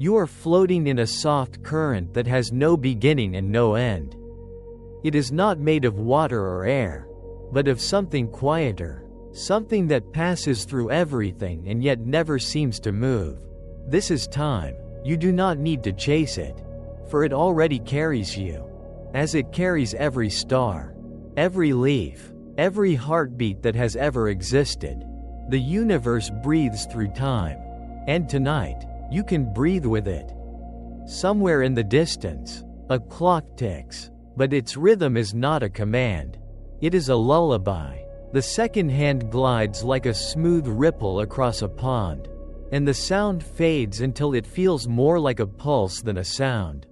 You are floating in a soft current that has no beginning and no end. It is not made of water or air, but of something quieter, something that passes through everything and yet never seems to move. This is time. You do not need to chase it, for it already carries you, as it carries every star, every leaf, every heartbeat that has ever existed. The universe breathes through time, and tonight, you can breathe with it. Somewhere in the distance, a clock ticks, but its rhythm is not a command. It is a lullaby. The second hand glides like a smooth ripple across a pond, and the sound fades until it feels more like a pulse than a sound.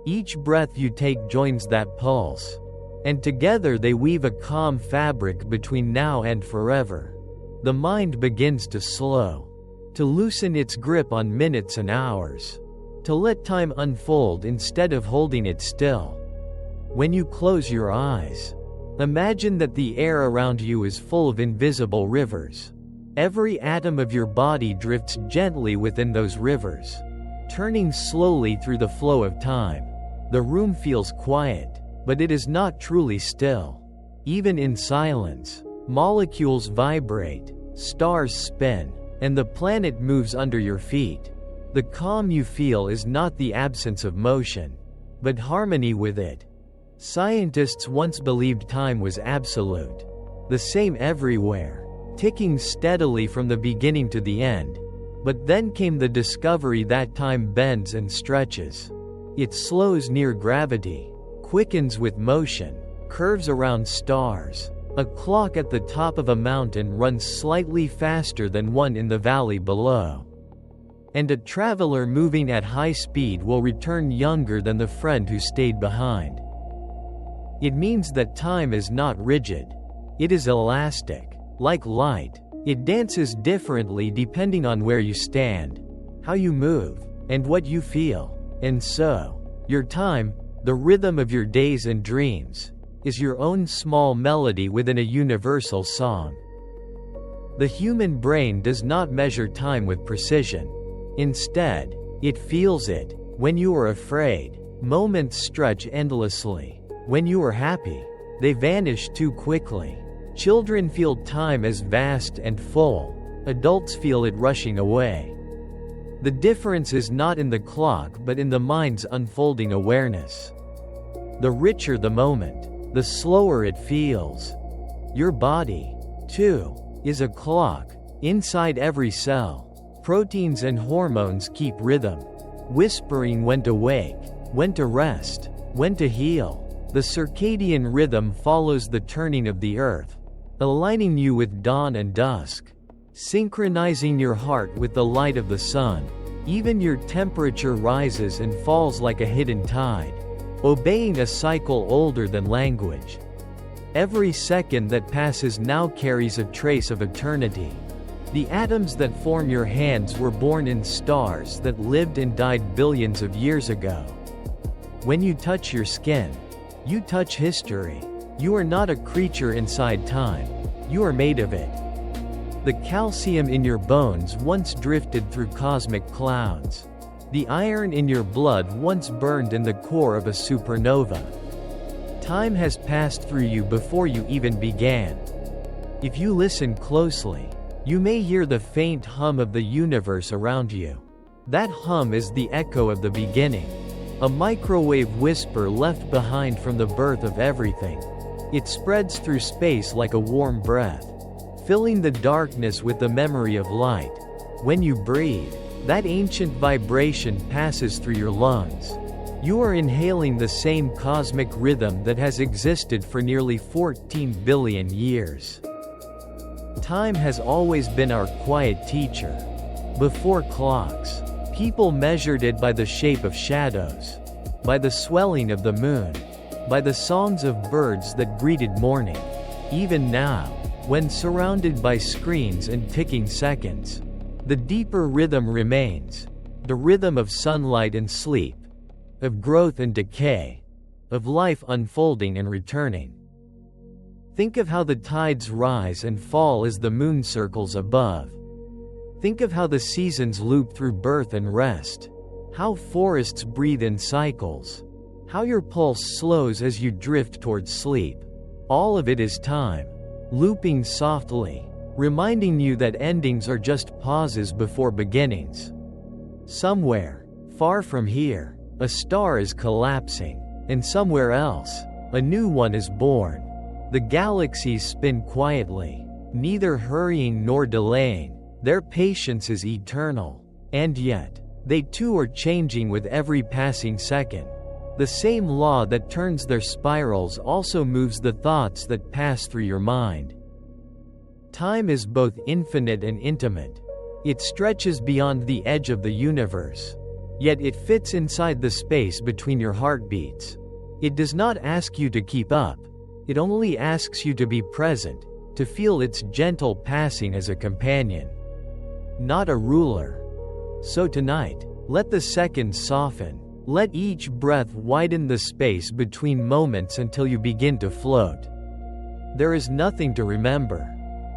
Each breath you take joins that pulse, and together they weave a calm fabric between now and forever. The mind begins to slow, to loosen its grip on minutes and hours, to let time unfold instead of holding it still. When you close your eyes, imagine that the air around you is full of invisible rivers. Every atom of your body drifts gently within those rivers, turning slowly through the flow of time. The room feels quiet, but it is not truly still. Even in silence, molecules vibrate, stars spin, and the planet moves under your feet. The calm you feel is not the absence of motion, but harmony with it. Scientists once believed time was absolute, the same everywhere, ticking steadily from the beginning to the end. But then came the discovery that time bends and stretches. It slows near gravity, quickens with motion, curves around stars. A clock at the top of a mountain runs slightly faster than one in the valley below. And a traveler moving at high speed will return younger than the friend who stayed behind. It means that time is not rigid. It is elastic. Like light, it dances differently depending on where you stand, how you move, and what you feel. And so, your time, the rhythm of your days and dreams, is your own small melody within a universal song. The human brain does not measure time with precision. Instead, it feels it. When you are afraid, moments stretch endlessly. When you are happy, they vanish too quickly. Children feel time as vast and full. Adults feel it rushing away. The difference is not in the clock but in the mind's unfolding awareness. The richer the moment, the slower it feels. Your body, too, is a clock. Inside every cell, proteins and hormones keep rhythm, whispering when to wake, when to rest, when to heal. The circadian rhythm follows the turning of the earth, aligning you with dawn and dusk, synchronizing your heart with the light of the sun. Even your temperature rises and falls like a hidden tide, obeying a cycle older than language. Every second that passes now carries a trace of eternity. The atoms that form your hands were born in stars that lived and died billions of years ago. When you touch your skin, you touch history. You are not a creature inside time. You are made of it. The calcium in your bones once drifted through cosmic clouds. The iron in your blood once burned in the core of a supernova. Time has passed through you before you even began. If you listen closely, you may hear the faint hum of the universe around you. That hum is the echo of the beginning, a microwave whisper left behind from the birth of everything. It spreads through space like a warm breath, filling the darkness with the memory of light. When you breathe, that ancient vibration passes through your lungs. You are inhaling the same cosmic rhythm that has existed for nearly 14 billion years. Time has always been our quiet teacher. Before clocks, people measured it by the shape of shadows, by the swelling of the moon, by the songs of birds that greeted morning. Even now, when surrounded by screens and ticking seconds, the deeper rhythm remains, the rhythm of sunlight and sleep, of growth and decay, of life unfolding and returning. Think of how the tides rise and fall as the moon circles above. Think of how the seasons loop through birth and rest, how forests breathe in cycles, how your pulse slows as you drift towards sleep. All of it is time, looping softly, reminding you that endings are just pauses before beginnings. Somewhere, far from here, a star is collapsing, and somewhere else, a new one is born. The galaxies spin quietly, neither hurrying nor delaying. Their patience is eternal. And yet, they too are changing with every passing second. The same law that turns their spirals also moves the thoughts that pass through your mind. Time is both infinite and intimate. It stretches beyond the edge of the universe. Yet it fits inside the space between your heartbeats. It does not ask you to keep up. It only asks you to be present, to feel its gentle passing as a companion, not a ruler. So tonight, let the seconds soften. Let each breath widen the space between moments until you begin to float. There is nothing to remember,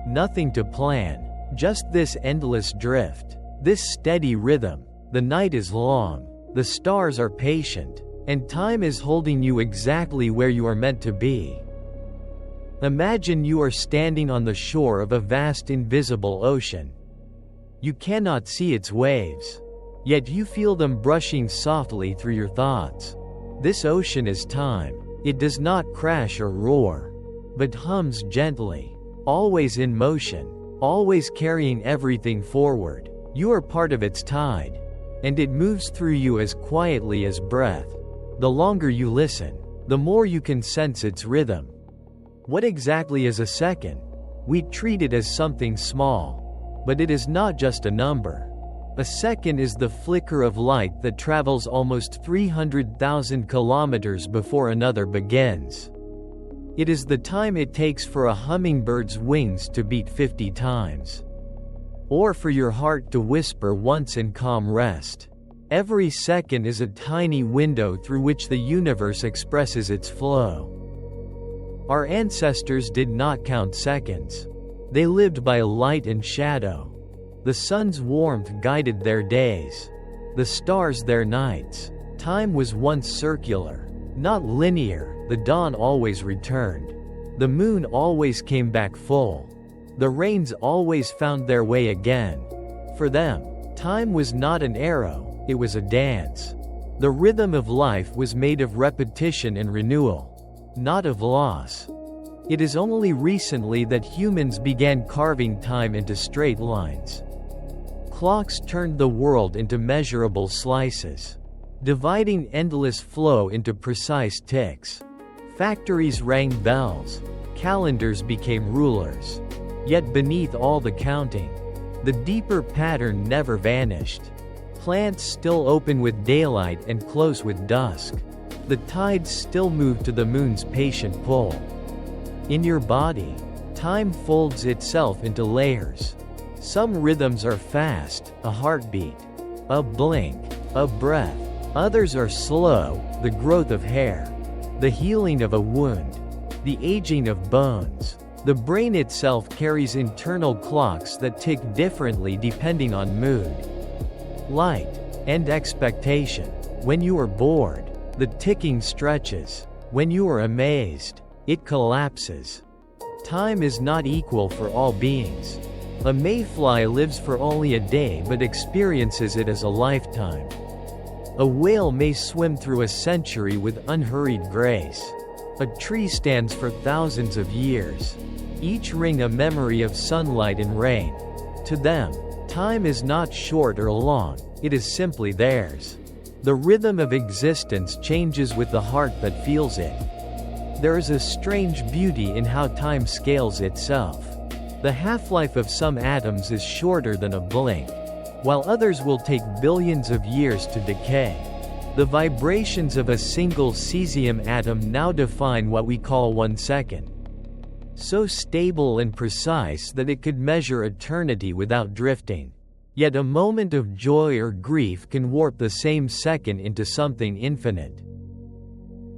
nothing to plan, just this endless drift, this steady rhythm. The night is long, the stars are patient, and time is holding you exactly where you are meant to be. Imagine you are standing on the shore of a vast invisible ocean. You cannot see its waves, yet you feel them brushing softly through your thoughts. This ocean is time. It does not crash or roar, but hums gently, always in motion, always carrying everything forward. You are part of its tide, and it moves through you as quietly as breath. The longer you listen, the more you can sense its rhythm. What exactly is a second? We treat it as something small, but it is not just a number. A second is the flicker of light that travels almost 300,000 kilometers before another begins. It is the time it takes for a hummingbird's wings to beat 50 times, or for your heart to whisper once in calm rest. Every second is a tiny window through which the universe expresses its flow. Our ancestors did not count seconds. They lived by light and shadow. The sun's warmth guided their days, the stars their nights. Time was once circular, not linear. The dawn always returned. The moon always came back full. The rains always found their way again. For them, time was not an arrow, it was a dance. The rhythm of life was made of repetition and renewal, not of loss. It is only recently that humans began carving time into straight lines. Clocks turned the world into measurable slices, dividing endless flow into precise ticks. Factories rang bells, calendars became rulers. Yet beneath all the counting, the deeper pattern never vanished. Plants still open with daylight and close with dusk. The tides still move to the moon's patient pull. In your body, time folds itself into layers. Some rhythms are fast, a heartbeat, a blink, a breath. Others are slow, the growth of hair, the healing of a wound, the aging of bones. The brain itself carries internal clocks that tick differently depending on mood, light, and expectation. When you are bored, the ticking stretches. When you are amazed, it collapses. Time is not equal for all beings. A mayfly lives for only a day but experiences it as a lifetime. A whale may swim through a century with unhurried grace. A tree stands for thousands of years, each ring a memory of sunlight and rain. To them, time is not short or long, it is simply theirs. The rhythm of existence changes with the heart that feels it. There is a strange beauty in how time scales itself. The half-life of some atoms is shorter than a blink, while others will take billions of years to decay. The vibrations of a single cesium atom now define what we call 1 second. So stable and precise that it could measure eternity without drifting. Yet a moment of joy or grief can warp the same second into something infinite.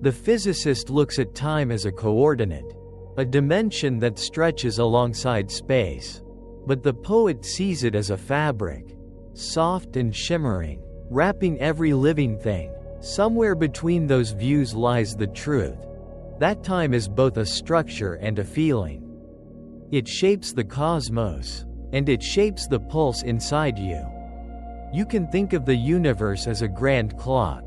The physicist looks at time as a coordinate, a dimension that stretches alongside space. But the poet sees it as a fabric, soft and shimmering, wrapping every living thing. Somewhere between those views lies the truth. That time is both a structure and a feeling. It shapes the cosmos, and it shapes the pulse inside you. You can think of the universe as a grand clock,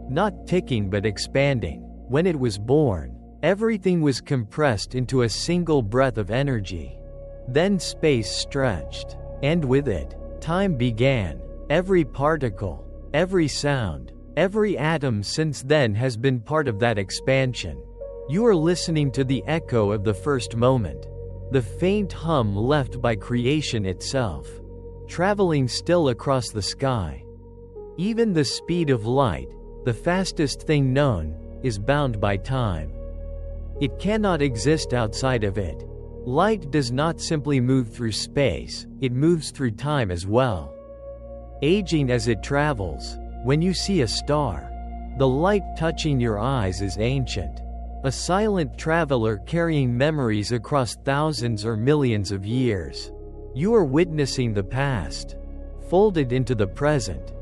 not ticking but expanding. When it was born, everything was compressed into a single breath of energy. Then space stretched, and with it, time began. Every particle, every sound, every atom since then has been part of that expansion. You are listening to the echo of the first moment, the faint hum left by creation itself, traveling still across the sky. Even the speed of light, the fastest thing known, is bound by time. It cannot exist outside of it. Light does not simply move through space, it moves through time as well. Aging as it travels, when you see a star, the light touching your eyes is ancient. A silent traveler carrying memories across thousands or millions of years. You are witnessing the past, folded into the present.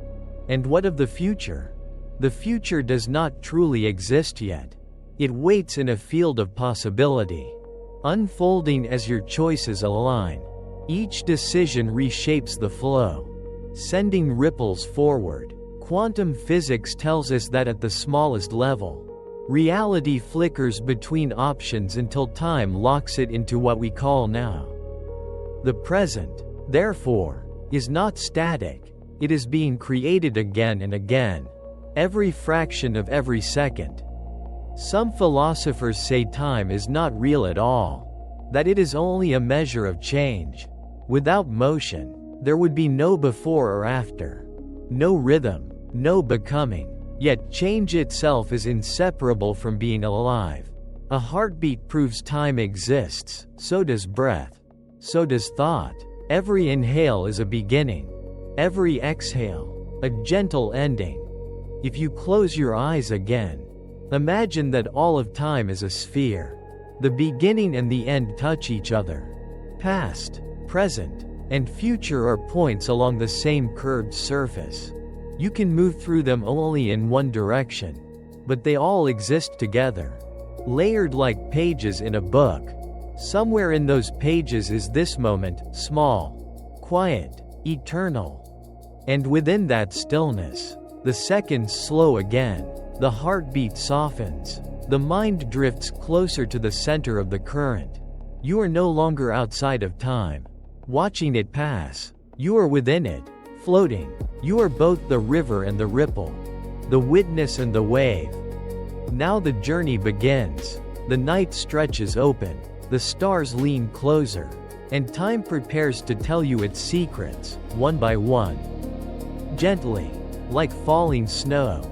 And what of the future? The future does not truly exist yet. It waits in a field of possibility, unfolding as your choices align. Each decision reshapes the flow, sending ripples forward. Quantum physics tells us that at the smallest level, reality flickers between options until time locks it into what we call now. The present, therefore, is not static, it is being created again and again, every fraction of every second. Some philosophers say time is not real at all, that it is only a measure of change. Without motion, there would be no before or after, no rhythm, no becoming. Yet change itself is inseparable from being alive. A heartbeat proves time exists, so does breath, so does thought. Every inhale is a beginning, every exhale, a gentle ending. If you close your eyes again, imagine that all of time is a sphere. The beginning and the end touch each other. Past, present, and future are points along the same curved surface. You can move through them only in one direction, but they all exist together, layered like pages in a book. Somewhere in those pages is this moment, small, quiet, eternal. And within that stillness, the seconds slow again, the heartbeat softens, the mind drifts closer to the center of the current. You are no longer outside of time, watching it pass. You are within it, floating. You are both the river and the ripple, the witness and the wave. Now the journey begins. The night stretches open, the stars lean closer, and time prepares to tell you its secrets, one by one. Gently, like falling snow.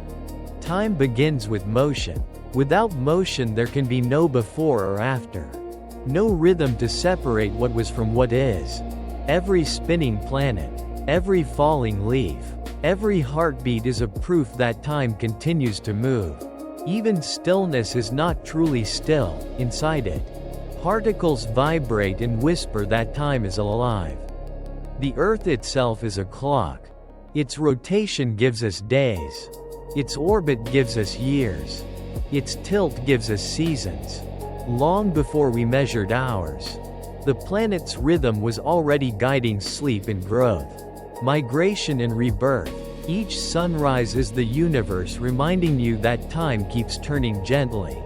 Time begins with motion. Without motion there can be no before or after. No rhythm to separate what was from what is. Every spinning planet, every falling leaf, every heartbeat is a proof that time continues to move. Even stillness is not truly still. Inside it, particles vibrate and whisper that time is alive. The earth itself is a clock. Its rotation gives us days. Its orbit gives us years. Its tilt gives us seasons. Long before we measured hours, the planet's rhythm was already guiding sleep and growth, migration and rebirth. Each sunrise is the universe reminding you that time keeps turning gently,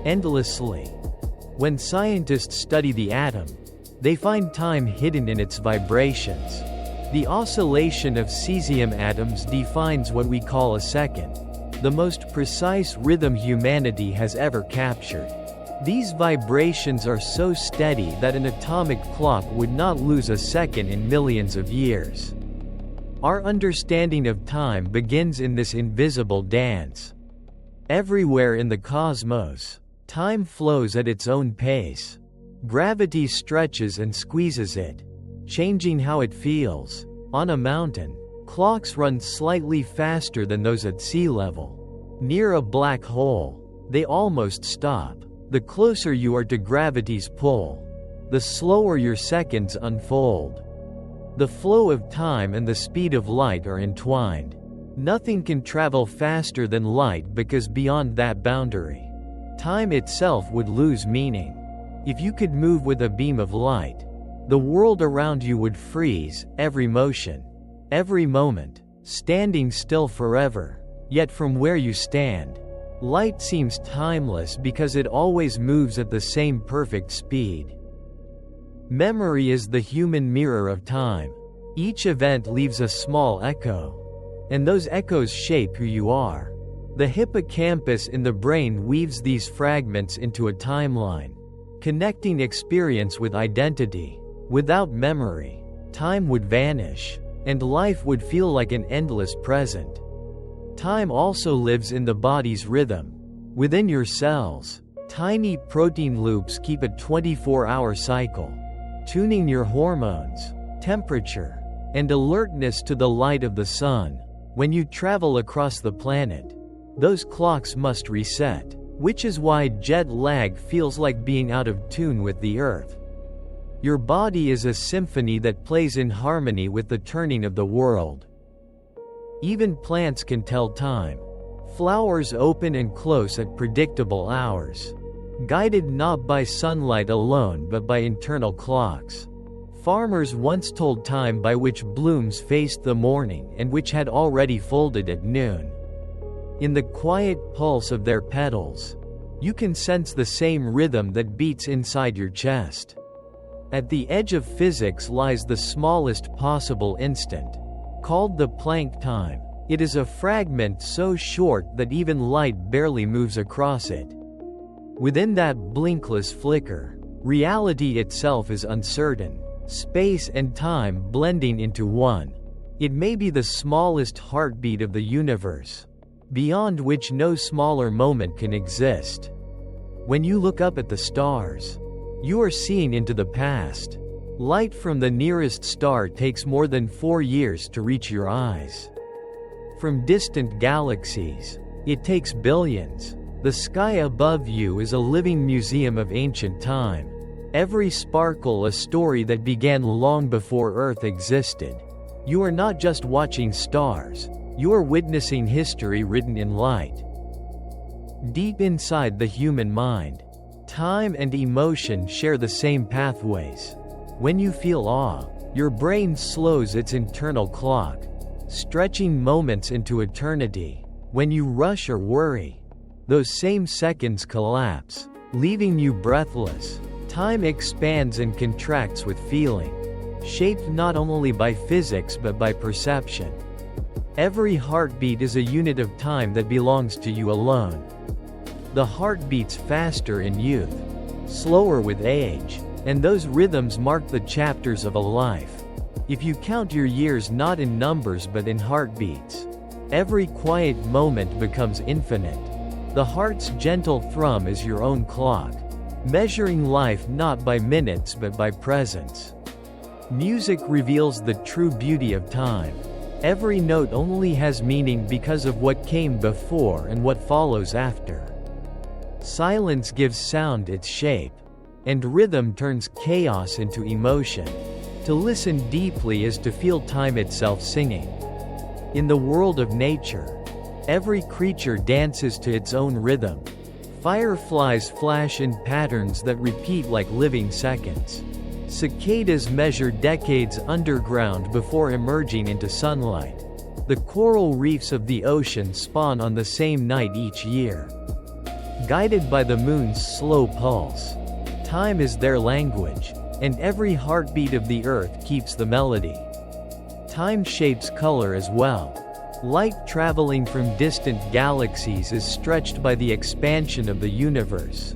endlessly. When scientists study the atom, they find time hidden in its vibrations. The oscillation of cesium atoms defines what we call a second, the most precise rhythm humanity has ever captured. These vibrations are so steady that an atomic clock would not lose a second in millions of years. Our understanding of time begins in this invisible dance. Everywhere in the cosmos, time flows at its own pace. Gravity stretches and squeezes it, changing how it feels. On a mountain, clocks run slightly faster than those at sea level. Near a black hole, they almost stop. The closer you are to gravity's pull, the slower your seconds unfold. The flow of time and the speed of light are entwined. Nothing can travel faster than light because beyond that boundary, time itself would lose meaning. If you could move with a beam of light, the world around you would freeze, every motion, every moment, standing still forever. Yet from where you stand, light seems timeless because it always moves at the same perfect speed. Memory is the human mirror of time. Each event leaves a small echo, and those echoes shape who you are. The hippocampus in the brain weaves these fragments into a timeline, connecting experience with identity. Without memory, time would vanish, and life would feel like an endless present. Time also lives in the body's rhythm. Within your cells, tiny protein loops keep a 24-hour cycle, tuning your hormones, temperature, and alertness to the light of the sun. When you travel across the planet, those clocks must reset, which is why jet lag feels like being out of tune with the earth. Your body is a symphony that plays in harmony with the turning of the world. Even plants can tell time. Flowers open and close at predictable hours, guided not by sunlight alone but by internal clocks. Farmers once told time by which blooms faced the morning and which had already folded at noon. In the quiet pulse of their petals, you can sense the same rhythm that beats inside your chest. At the edge of physics lies the smallest possible instant, called the Planck time. It is a fragment so short that even light barely moves across it. Within that blinkless flicker, reality itself is uncertain, space and time blending into one. It may be the smallest heartbeat of the universe, beyond which no smaller moment can exist. When you look up at the stars, you are seeing into the past. Light from the nearest star takes more than 4 years to reach your eyes. From distant galaxies, it takes billions. The sky above you is a living museum of ancient time. Every sparkle a story that began long before Earth existed. You are not just watching stars, you are witnessing history written in light. Deep inside the human mind, time and emotion share the same pathways. When you feel awe, your brain slows its internal clock, stretching moments into eternity. When you rush or worry, those same seconds collapse, leaving you breathless. Time expands and contracts with feeling, shaped not only by physics but by perception. Every heartbeat is a unit of time that belongs to you alone. The heart beats faster in youth, slower with age, and those rhythms mark the chapters of a life. If you count your years not in numbers but in heartbeats, every quiet moment becomes infinite. The heart's gentle thrum is your own clock, measuring life not by minutes but by presence. Music reveals the true beauty of time. Every note only has meaning because of what came before and what follows after. Silence gives sound its shape, and rhythm turns chaos into emotion. To listen deeply is to feel time itself singing. In the world of nature, every creature dances to its own rhythm. Fireflies flash in patterns that repeat like living seconds. Cicadas measure decades underground before emerging into sunlight. The coral reefs of the ocean spawn on the same night each year. Guided by the moon's slow pulse, time is their language, and every heartbeat of the earth keeps the melody. Time shapes color as well. Light traveling from distant galaxies is stretched by the expansion of the universe,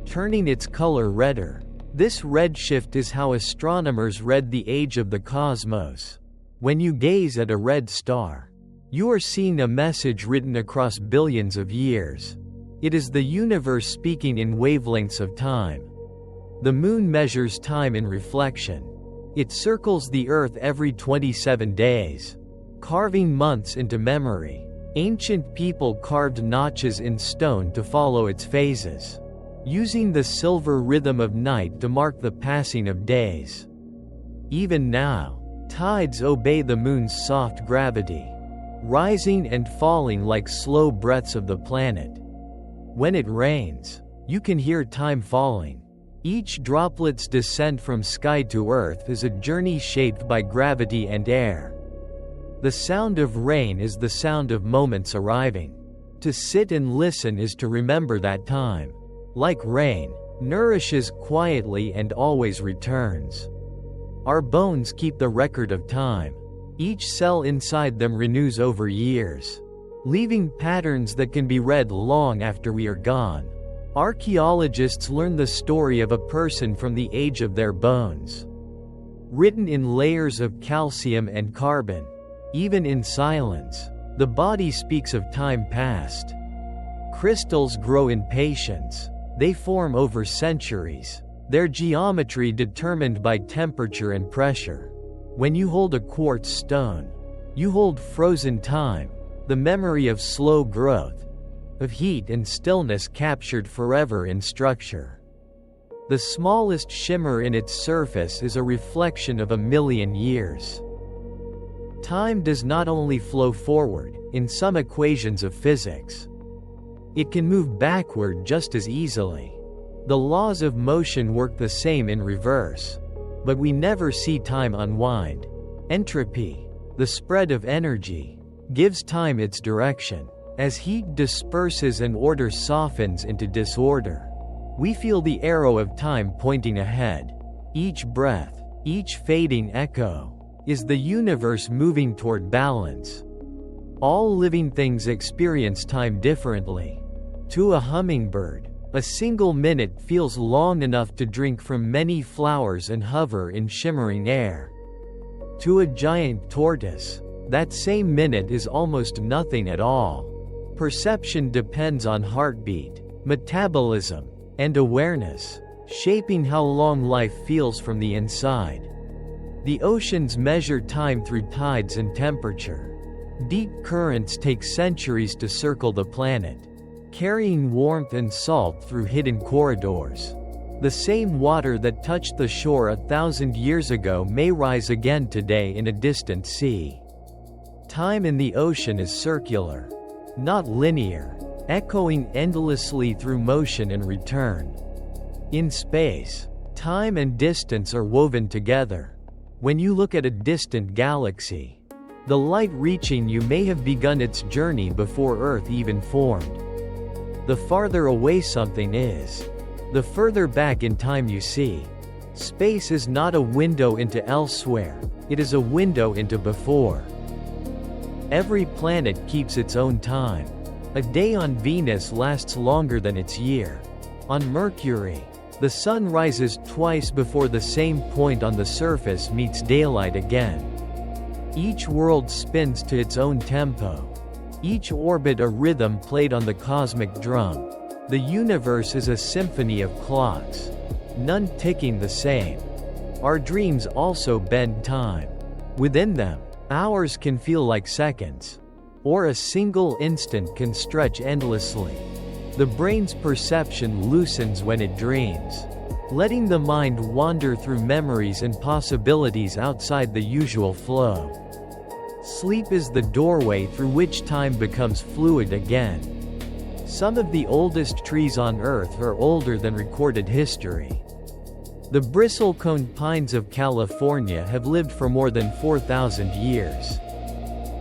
turning its color redder. This redshift is how astronomers read the age of the cosmos. When you gaze at a red star, you are seeing a message written across billions of years. It is the universe speaking in wavelengths of time. The moon measures time in reflection. It circles the earth every 27 days, carving months into memory. Ancient people carved notches in stone to follow its phases, using the silver rhythm of night to mark the passing of days. Even now, tides obey the moon's soft gravity. rising and falling like slow breaths of the planet. When it rains, you can hear time falling. Each droplet's descent from sky to earth is a journey shaped by gravity and air. The sound of rain is the sound of moments arriving. To sit and listen is to remember that time, like rain, nourishes quietly and always returns. Our bones keep the record of time. Each cell inside them renews over years, leaving patterns that can be read long after we are gone. Archaeologists learn the story of a person from the age of their bones, written in layers of calcium and carbon. Even in silence, the body speaks of time past. Crystals grow in patience. They form over centuries, their geometry determined by temperature and pressure. When you hold a quartz stone, you hold frozen time, the memory of slow growth, of heat and stillness captured forever in structure. The smallest shimmer in its surface is a reflection of 1,000,000 years. Time does not only flow forward, in some equations of physics. It can move backward just as easily. The laws of motion work the same in reverse. But we never see time unwind. Entropy, the spread of energy, gives time its direction. As heat disperses and order softens into disorder, we feel the arrow of time pointing ahead. Each breath, each fading echo, is the universe moving toward balance. All living things experience time differently. To a hummingbird, a single minute feels long enough to drink from many flowers and hover in shimmering air. To a giant tortoise, that same minute is almost nothing at all. Perception depends on heartbeat, metabolism, and awareness, shaping how long life feels from the inside. The oceans measure time through tides and temperature. Deep currents take centuries to circle the planet, carrying warmth and salt through hidden corridors. The same water that touched the shore 1,000 years ago may rise again today in a distant sea. Time in the ocean is circular, not linear, echoing endlessly through motion and return. In space, time and distance are woven together. When you look at a distant galaxy, the light reaching you may have begun its journey before Earth even formed. The farther away something is, the further back in time you see. Space is not a window into elsewhere, it is a window into before. Every planet keeps its own time. A day on Venus lasts longer than its year. On Mercury, the sun rises twice before the same point on the surface meets daylight again. Each world spins to its own tempo. Each orbit a rhythm played on the cosmic drum. The universe is a symphony of clocks, none ticking the same. Our dreams also bend time. Within them, hours can feel like seconds, or a single instant can stretch endlessly. The brain's perception loosens when it dreams, letting the mind wander through memories and possibilities outside the usual flow. Sleep is the doorway through which time becomes fluid again. Some of the oldest trees on Earth are older than recorded history. The bristlecone pines of California have lived for more than 4,000 years.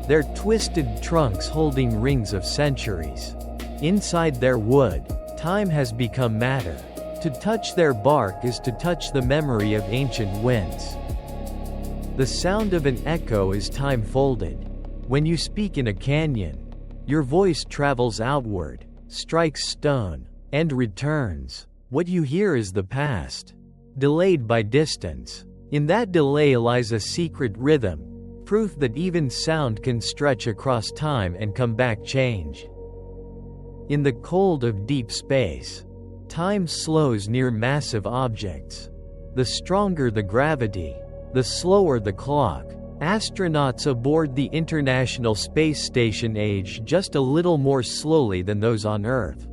Their twisted trunks holding rings of centuries. Inside their wood, time has become matter. To touch their bark is to touch the memory of ancient winds. The sound of an echo is time folded. When you speak in a canyon, your voice travels outward, strikes stone, and returns. What you hear is the past, delayed by distance. In that delay lies a secret rhythm, proof that even sound can stretch across time and come back changed. In the cold of deep space, time slows near massive objects. The stronger the gravity, the slower the clock. Astronauts aboard the International Space Station age just a little more slowly than those on Earth.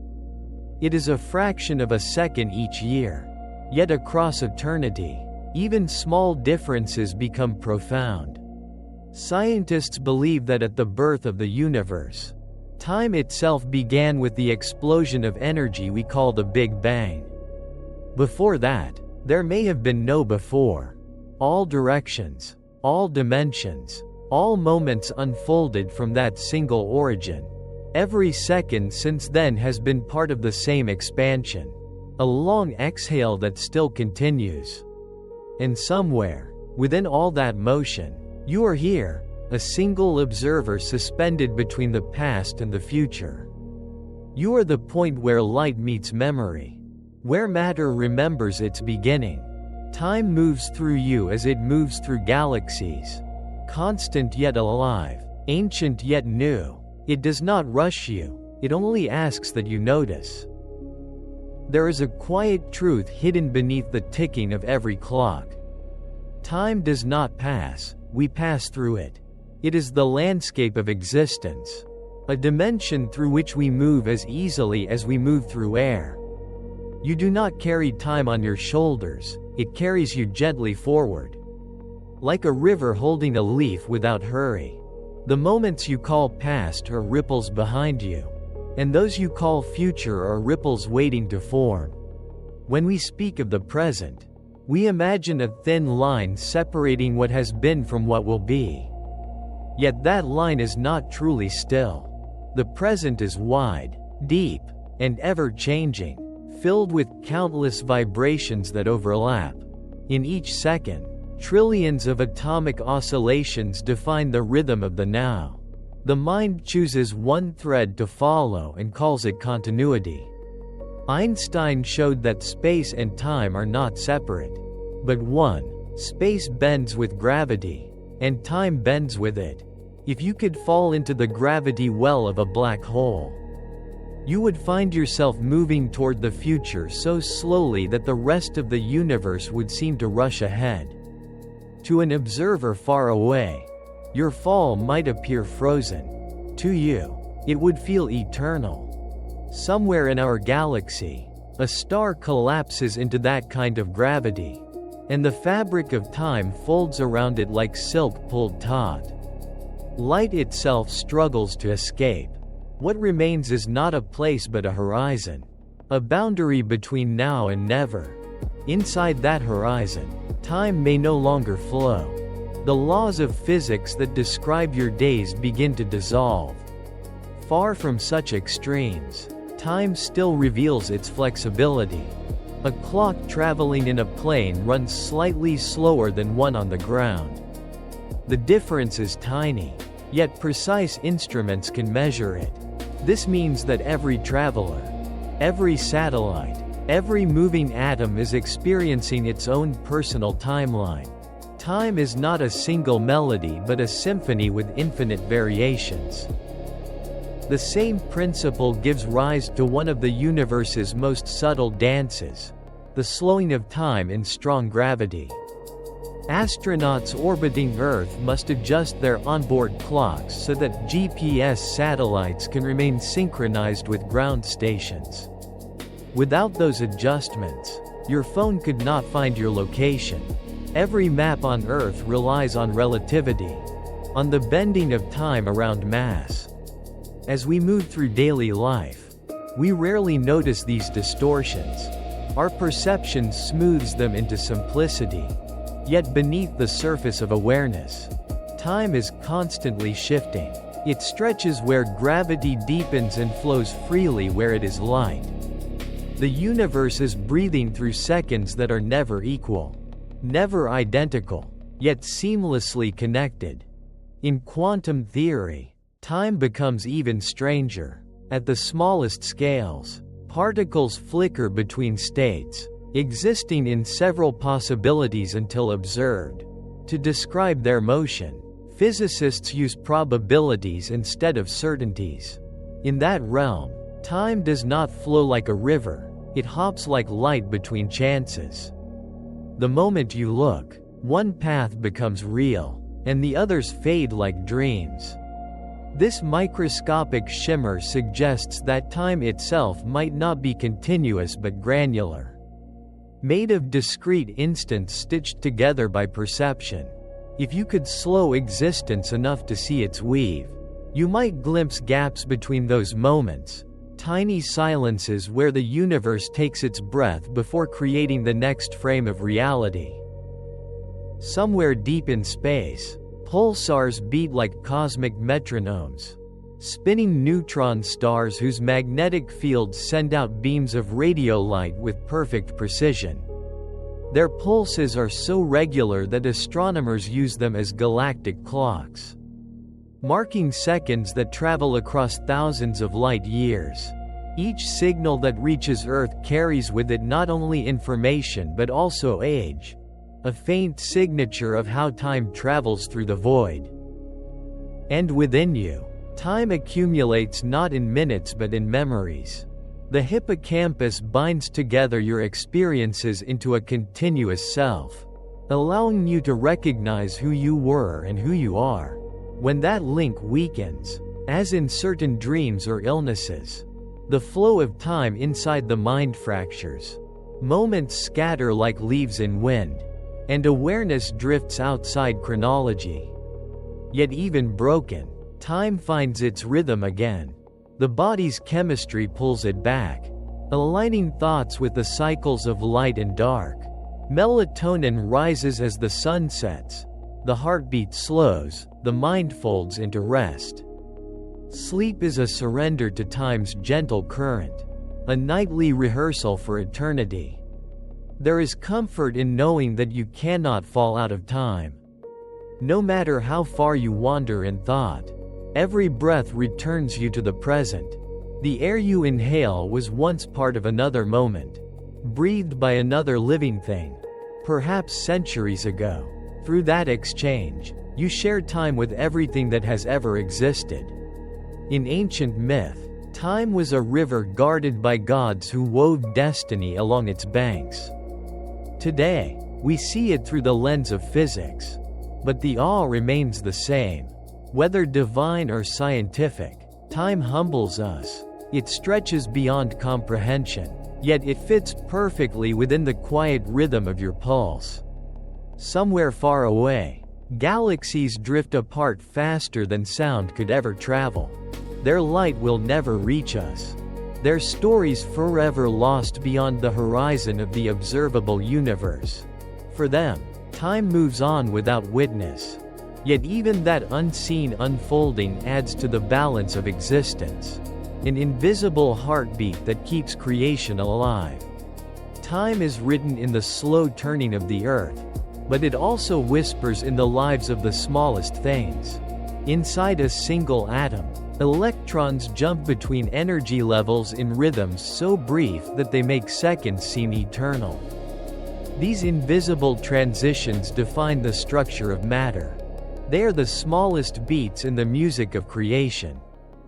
It is a fraction of a second each year. Yet across eternity, even small differences become profound. Scientists believe that at the birth of the universe, time itself began with the explosion of energy we call the Big Bang. Before that, there may have been no before. All directions, all dimensions, all moments unfolded from that single origin. Every second since then has been part of the same expansion. A long exhale that still continues. And somewhere, within all that motion, you are here, a single observer suspended between the past and the future. You are the point where light meets memory, where matter remembers its beginning. Time moves through you as it moves through galaxies, constant yet alive, ancient yet new. It does not rush you, it only asks that you notice. There is a quiet truth hidden beneath the ticking of every clock. Time does not pass, we pass through it. It is the landscape of existence, a dimension through which we move as easily as we move through air. You do not carry time on your shoulders, it carries you gently forward. Like a river holding a leaf without hurry. The moments you call past are ripples behind you, and those you call future are ripples waiting to form. When we speak of the present, we imagine a thin line separating what has been from what will be. Yet that line is not truly still. The present is wide, deep, and ever-changing, filled with countless vibrations that overlap. In each second, trillions of atomic oscillations define the rhythm of the now. The mind chooses one thread to follow and calls it continuity. Einstein showed that space and time are not separate, but one. Space bends with gravity, and time bends with it. If you could fall into the gravity well of a black hole, you would find yourself moving toward the future so slowly that the rest of the universe would seem to rush ahead. To an observer far away, your fall might appear frozen. To you, it would feel eternal. Somewhere in our galaxy, a star collapses into that kind of gravity, and the fabric of time folds around it like silk pulled taut. Light itself struggles to escape. What remains is not a place but a horizon, a boundary between now and never. Inside that horizon, time may no longer flow. The laws of physics that describe your days begin to dissolve. Far from such extremes, time still reveals its flexibility. A clock traveling in a plane runs slightly slower than one on the ground. The difference is tiny, yet precise instruments can measure it. This means that every traveler, every satellite, every moving atom is experiencing its own personal timeline. Time is not a single melody but a symphony with infinite variations. The same principle gives rise to one of the universe's most subtle dances, the slowing of time in strong gravity. Astronauts orbiting Earth must adjust their onboard clocks so that GPS satellites can remain synchronized with ground stations. Without those adjustments, your phone could not find your location. Every map on Earth relies on relativity, on the bending of time around mass. As we move through daily life, we rarely notice these distortions. Our perception smooths them into simplicity. Yet beneath the surface of awareness, time is constantly shifting. It stretches where gravity deepens and flows freely where it is light. The universe is breathing through seconds that are never equal, never identical, yet seamlessly connected. In quantum theory, time becomes even stranger. At the smallest scales, particles flicker between states, existing in several possibilities until observed. To describe their motion, physicists use probabilities instead of certainties. In that realm, time does not flow like a river, it hops like light between chances. The moment you look, one path becomes real, and the others fade like dreams. This microscopic shimmer suggests that time itself might not be continuous but granular. Made of discrete instants stitched together by perception. If you could slow existence enough to see its weave, you might glimpse gaps between those moments, tiny silences where the universe takes its breath before creating the next frame of reality. Somewhere deep in space, pulsars beat like cosmic metronomes, spinning neutron stars whose magnetic fields send out beams of radio light with perfect precision. Their pulses are so regular that astronomers use them as galactic clocks, marking seconds that travel across thousands of light years. Each signal that reaches Earth carries with it not only information but also age, a faint signature of how time travels through the void. And within you, time accumulates not in minutes but in memories. The hippocampus binds together your experiences into a continuous self, allowing you to recognize who you were and who you are. When that link weakens, as in certain dreams or illnesses, the flow of time inside the mind fractures. Moments scatter like leaves in wind, and awareness drifts outside chronology. Yet even broken, time finds its rhythm again. The body's chemistry pulls it back, aligning thoughts with the cycles of light and dark. Melatonin rises as the sun sets, the heartbeat slows, the mind folds into rest. Sleep is a surrender to time's gentle current, a nightly rehearsal for eternity. There is comfort in knowing that you cannot fall out of time. No matter how far you wander in thought, every breath returns you to the present. The air you inhale was once part of another moment, breathed by another living thing, perhaps centuries ago. Through that exchange, you share time with everything that has ever existed. In ancient myth, time was a river guarded by gods who wove destiny along its banks. Today, we see it through the lens of physics, but the awe remains the same. Whether divine or scientific, time humbles us. It stretches beyond comprehension, yet it fits perfectly within the quiet rhythm of your pulse. Somewhere far away, galaxies drift apart faster than sound could ever travel. Their light will never reach us. Their stories forever lost beyond the horizon of the observable universe. For them, time moves on without witness. Yet even that unseen unfolding adds to the balance of existence, an invisible heartbeat that keeps creation alive. Time is written in the slow turning of the earth, but it also whispers in the lives of the smallest things. Inside a single atom, electrons jump between energy levels in rhythms so brief that they make seconds seem eternal. These invisible transitions define the structure of matter. They are the smallest beats in the music of creation.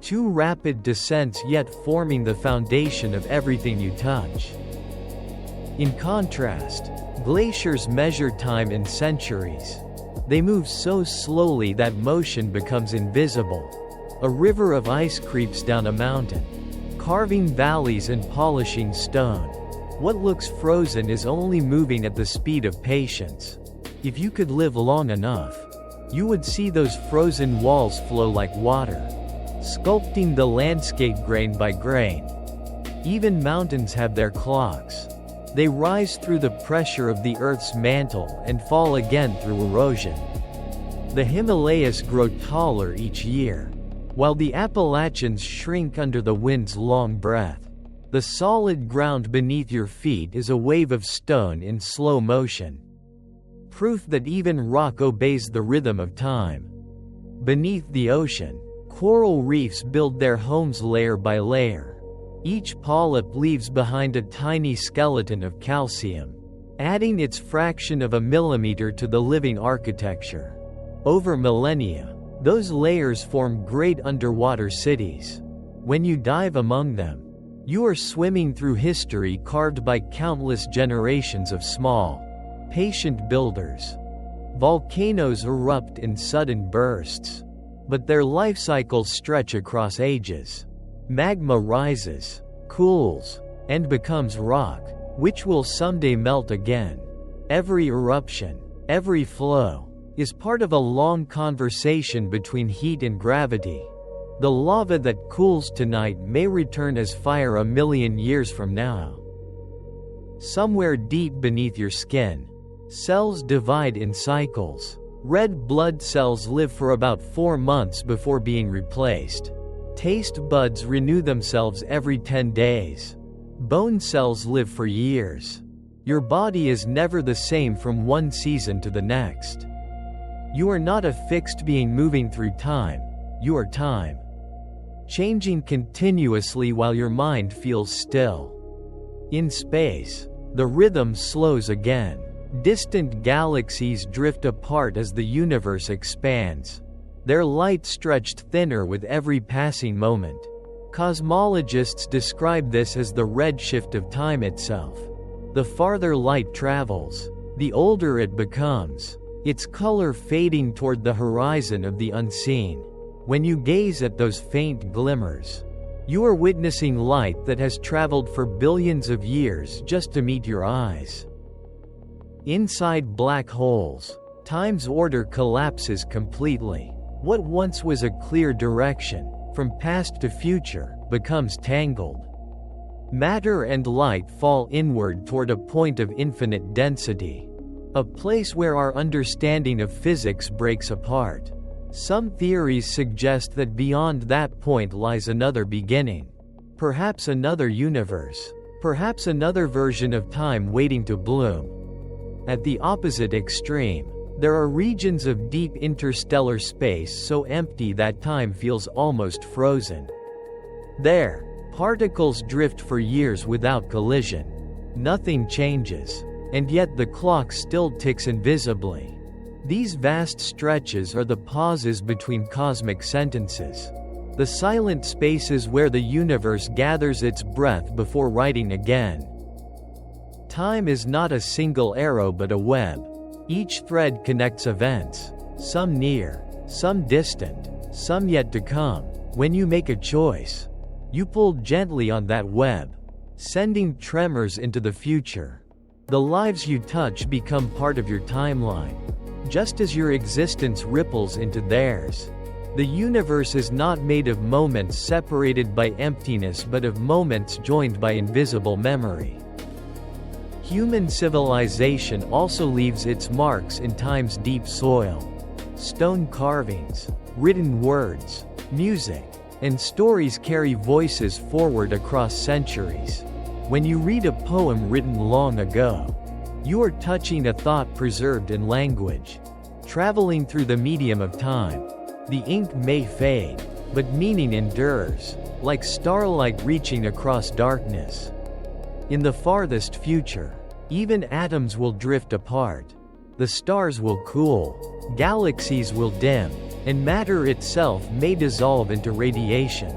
Two rapid descents yet forming the foundation of everything you touch. In contrast, glaciers measure time in centuries. They move so slowly that motion becomes invisible. A river of ice creeps down a mountain, carving valleys and polishing stone. What looks frozen is only moving at the speed of patience. If you could live long enough, you would see those frozen walls flow like water, sculpting the landscape grain by grain. Even mountains have their clocks. They rise through the pressure of the Earth's mantle and fall again through erosion. The Himalayas grow taller each year, while the Appalachians shrink under the wind's long breath. The solid ground beneath your feet is a wave of stone in slow motion. Proof that even rock obeys the rhythm of time. Beneath the ocean, coral reefs build their homes layer by layer. Each polyp leaves behind a tiny skeleton of calcium, adding its fraction of a millimeter to the living architecture. Over millennia, those layers form great underwater cities. When you dive among them, you are swimming through history carved by countless generations of small, patient builders. Volcanoes erupt in sudden bursts, but their life cycles stretch across ages. Magma rises, cools, and becomes rock, which will someday melt again. Every eruption, every flow, is part of a long conversation between heat and gravity. The lava that cools tonight may return as fire a million years from now. Somewhere deep beneath your skin, cells divide in cycles. Red blood cells live for about 4 months before being replaced. Taste buds renew themselves every 10 days. Bone cells live for years. Your body is never the same from one season to the next. You are not a fixed being moving through time, you are time. Changing continuously while your mind feels still. In space, the rhythm slows again. Distant galaxies drift apart as the universe expands, their light stretched thinner with every passing moment. Cosmologists describe this as the redshift of time itself. The farther light travels, the older it becomes, its color fading toward the horizon of the unseen. When you gaze at those faint glimmers, you are witnessing light that has traveled for billions of years just to meet your eyes. Inside black holes, time's order collapses completely. What once was a clear direction, from past to future, becomes tangled. Matter and light fall inward toward a point of infinite density, a place where our understanding of physics breaks apart. Some theories suggest that beyond that point lies another beginning. Perhaps another universe. Perhaps another version of time waiting to bloom. At the opposite extreme, there are regions of deep interstellar space so empty that time feels almost frozen. There, particles drift for years without collision. Nothing changes, and yet the clock still ticks invisibly. These vast stretches are the pauses between cosmic sentences, the silent spaces where the universe gathers its breath before writing again. Time is not a single arrow but a web. Each thread connects events, some near, some distant, some yet to come. When you make a choice, you pull gently on that web, sending tremors into the future. The lives you touch become part of your timeline, just as your existence ripples into theirs. The universe is not made of moments separated by emptiness but of moments joined by invisible memory. Human civilization also leaves its marks in time's deep soil. Stone carvings, written words, music, and stories carry voices forward across centuries. When you read a poem written long ago, you are touching a thought preserved in language. Traveling through the medium of time, the ink may fade, but meaning endures, like starlight reaching across darkness. In the farthest future, even atoms will drift apart. The stars will cool, galaxies will dim, and matter itself may dissolve into radiation.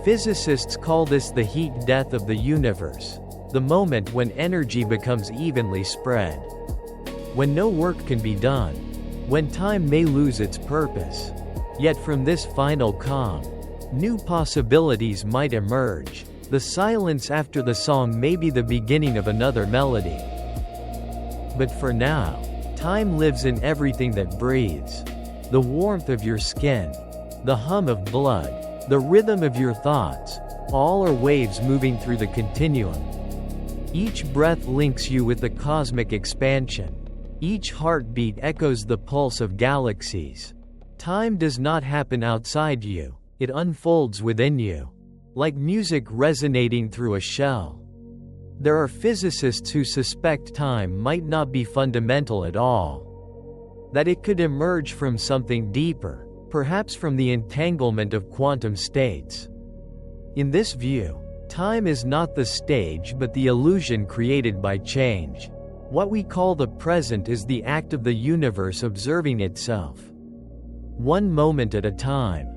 Physicists call this the heat death of the universe, the moment when energy becomes evenly spread. When no work can be done, when time may lose its purpose. Yet from this final calm, new possibilities might emerge. The silence after the song may be the beginning of another melody. But for now, time lives in everything that breathes. The warmth of your skin, the hum of blood, the rhythm of your thoughts, all are waves moving through the continuum. Each breath links you with the cosmic expansion. Each heartbeat echoes the pulse of galaxies. Time does not happen outside you, it unfolds within you, like music resonating through a shell. There are physicists who suspect time might not be fundamental at all, that it could emerge from something deeper, perhaps from the entanglement of quantum states. In this view, time is not the stage but the illusion created by change. What we call the present is the act of the universe observing itself, one moment at a time.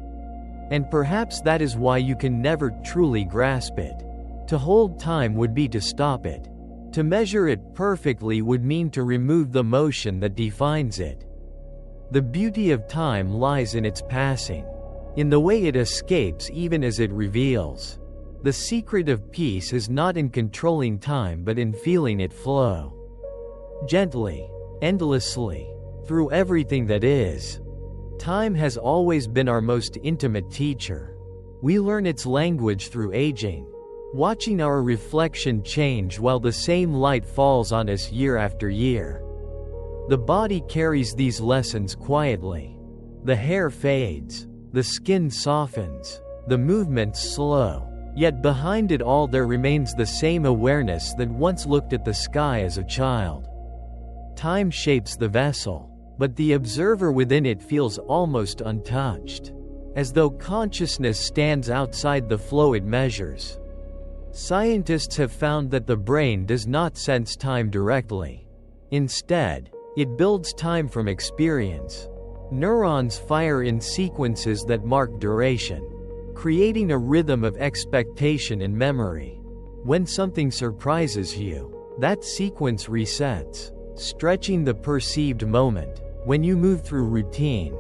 And perhaps that is why you can never truly grasp it. To hold time would be to stop it. To measure it perfectly would mean to remove the motion that defines it. The beauty of time lies in its passing, in the way it escapes even as it reveals. The secret of peace is not in controlling time but in feeling it flow. Gently, endlessly, Through everything that is, time has always been our most intimate teacher. We learn its language through aging, watching our reflection change while the same light falls on us year after year. The body carries these lessons quietly. The hair fades, the skin softens, the movements slow, yet behind it all there remains the same awareness that once looked at the sky as a child. Time shapes the vessel, but the observer within it feels almost untouched, as though consciousness stands outside the flow it measures. Scientists have found that the brain does not sense time directly. Instead, it builds time from experience. Neurons fire in sequences that mark duration, creating a rhythm of expectation and memory. When something surprises you, that sequence resets, stretching the perceived moment. When you move through routine,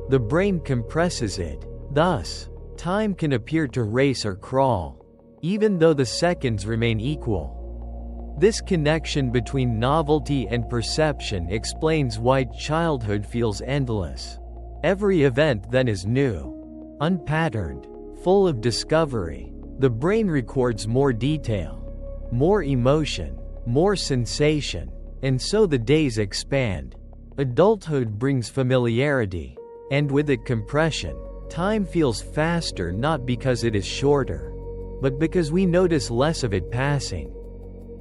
the brain compresses it. Thus, time can appear to race or crawl, even though the seconds remain equal. This connection between novelty and perception explains why childhood feels endless. Every event then is new, unpatterned, full of discovery. The brain records more detail, more emotion, more sensation, and so the days expand. Adulthood brings familiarity, and with it compression. Time feels faster not because it is shorter, but because we notice less of it passing.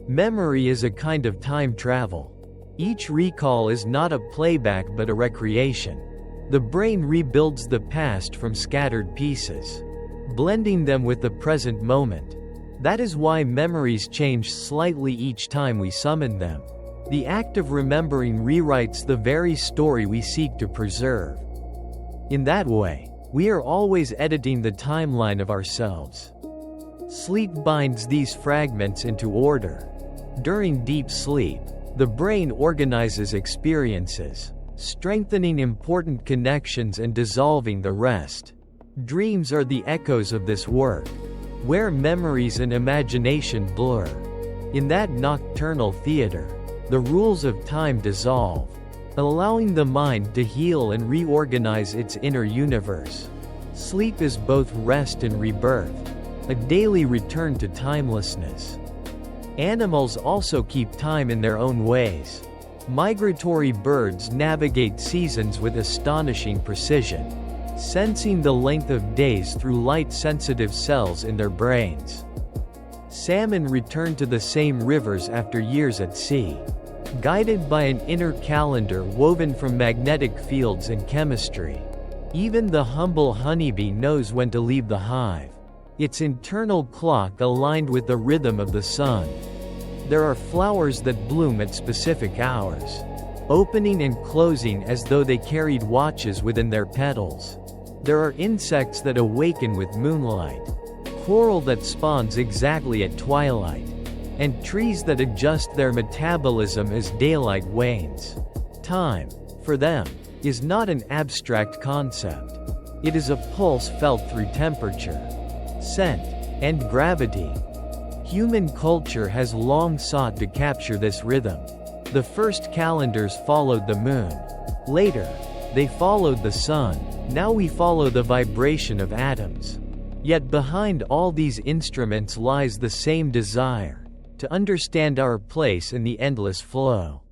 Memory is a kind of time travel. Each recall is not a playback but a recreation. The brain rebuilds the past from scattered pieces, blending them with the present moment. That is why memories change slightly each time we summon them. The act of remembering rewrites the very story we seek to preserve. In that way, we are always editing the timeline of ourselves. Sleep binds these fragments into order. During deep sleep, the brain organizes experiences, strengthening important connections and dissolving the rest. Dreams are the echoes of this work, where memories and imagination blur. In that nocturnal theater, the rules of time dissolve, allowing the mind to heal and reorganize its inner universe. Sleep is both rest and rebirth, a daily return to timelessness. Animals also keep time in their own ways. Migratory birds navigate seasons with astonishing precision, sensing the length of days through light-sensitive cells in their brains. Salmon return to the same rivers after years at sea, guided by an inner calendar woven from magnetic fields and chemistry. Even the humble honeybee knows when to leave the hive, its internal clock aligned with the rhythm of the sun. There are flowers that bloom at specific hours, opening and closing as though they carried watches within their petals. There are insects that awaken with moonlight, coral that spawns exactly at twilight, and trees that adjust their metabolism as daylight wanes. Time, for them, is not an abstract concept. It is a pulse felt through temperature, scent, and gravity. Human culture has long sought to capture this rhythm. The first calendars followed the moon. Later, they followed the sun. Now we follow the vibration of atoms. Yet behind all these instruments lies the same desire, to understand our place in the endless flow.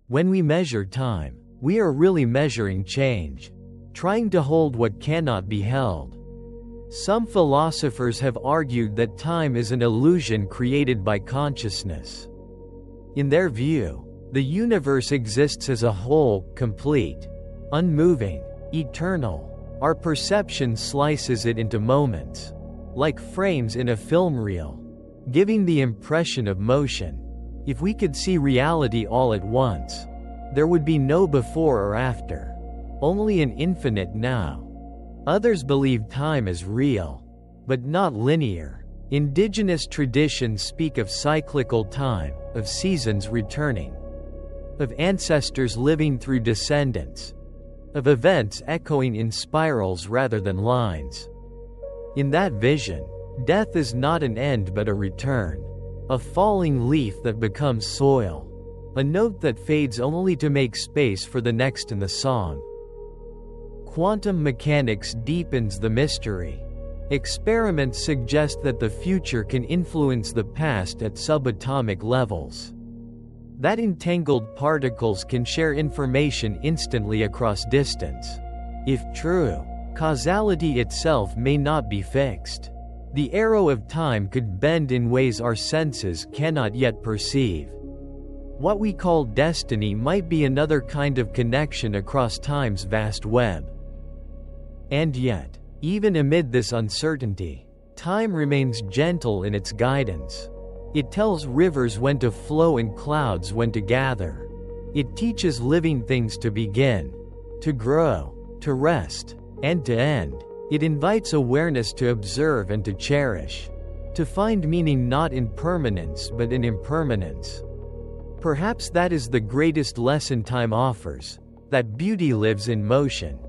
When we measure time, we are really measuring change, trying to hold what cannot be held. Some philosophers have argued that time is an illusion created by consciousness. In their view, the universe exists as a whole, complete, unmoving, eternal. Our perception slices it into moments, like frames in a film reel, giving the impression of motion. If we could see reality all at once, there would be no before or after, only an infinite now. Others believe time is real, but not linear. Indigenous traditions speak of cyclical time, of seasons returning, of ancestors living through descendants, of events echoing in spirals rather than lines. In that vision, death is not an end but a return, a falling leaf that becomes soil, a note that fades only to make space for the next in the song. Quantum mechanics deepens the mystery. Experiments suggest that the future can influence the past at subatomic levels. That entangled particles can share information instantly across distance. If true, causality itself may not be fixed. The arrow of time could bend in ways our senses cannot yet perceive. What we call destiny might be another kind of connection across time's vast web. And yet, even amid this uncertainty, time remains gentle in its guidance. It tells rivers when to flow and clouds when to gather. It teaches living things to begin, to grow, to rest, and to end. It invites awareness to observe and to cherish, to find meaning not in permanence but in impermanence. Perhaps that is the greatest lesson time offers, that beauty lives in motion.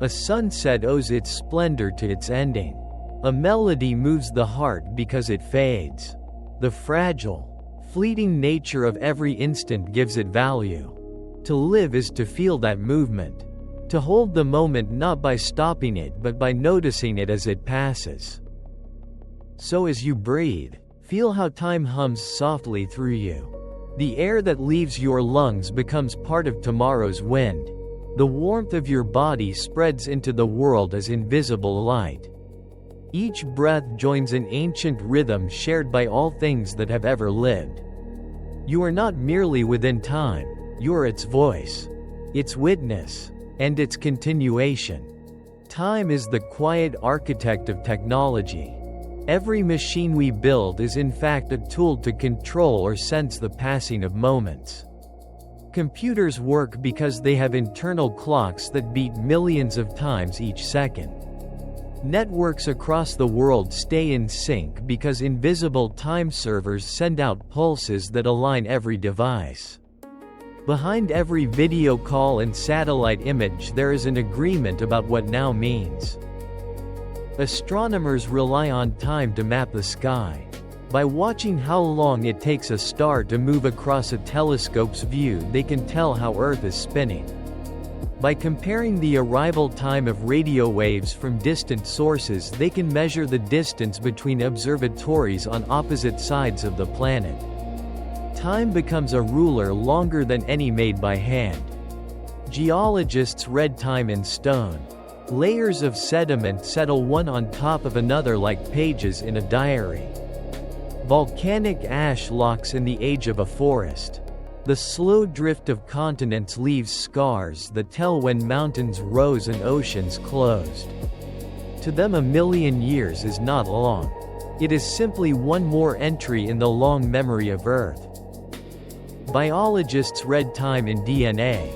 A sunset owes its splendor to its ending. A melody moves the heart because it fades. The fragile, fleeting nature of every instant gives it value. To live is to feel that movement. To hold the moment not by stopping it but by noticing it as it passes. So as you breathe, feel how time hums softly through you. The air that leaves your lungs becomes part of tomorrow's wind. The warmth of your body spreads into the world as invisible light. Each breath joins an ancient rhythm shared by all things that have ever lived. You are not merely within time, you are its voice, its witness, and its continuation. Time is the quiet architect of technology. Every machine we build is in fact a tool to control or sense the passing of moments. Computers work because they have internal clocks that beat millions of times each second. Networks across the world stay in sync because invisible time servers send out pulses that align every device. Behind every video call and satellite image there is an agreement about what now means. Astronomers rely on time to map the sky. By watching how long it takes a star to move across a telescope's view, they can tell how Earth is spinning. By comparing the arrival time of radio waves from distant sources, they can measure the distance between observatories on opposite sides of the planet. Time becomes a ruler longer than any made by hand. Geologists read time in stone. Layers of sediment settle one on top of another like pages in a diary. Volcanic ash locks in the age of a forest. The slow drift of continents leaves scars that tell when mountains rose and oceans closed. To them, a million years is not long. It is simply one more entry in the long memory of Earth. Biologists read time in DNA.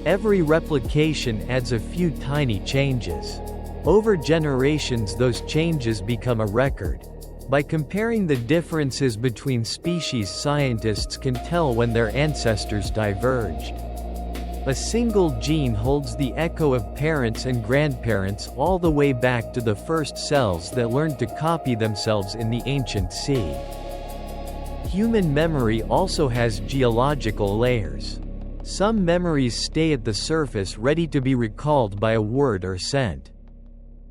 Every replication adds a few tiny changes. Over generations, those changes become a record. By comparing the differences between species, scientists can tell when their ancestors diverged. A single gene holds the echo of parents and grandparents all the way back to the first cells that learned to copy themselves in the ancient sea. Human memory also has geological layers. Some memories stay at the surface, ready to be recalled by a word or scent.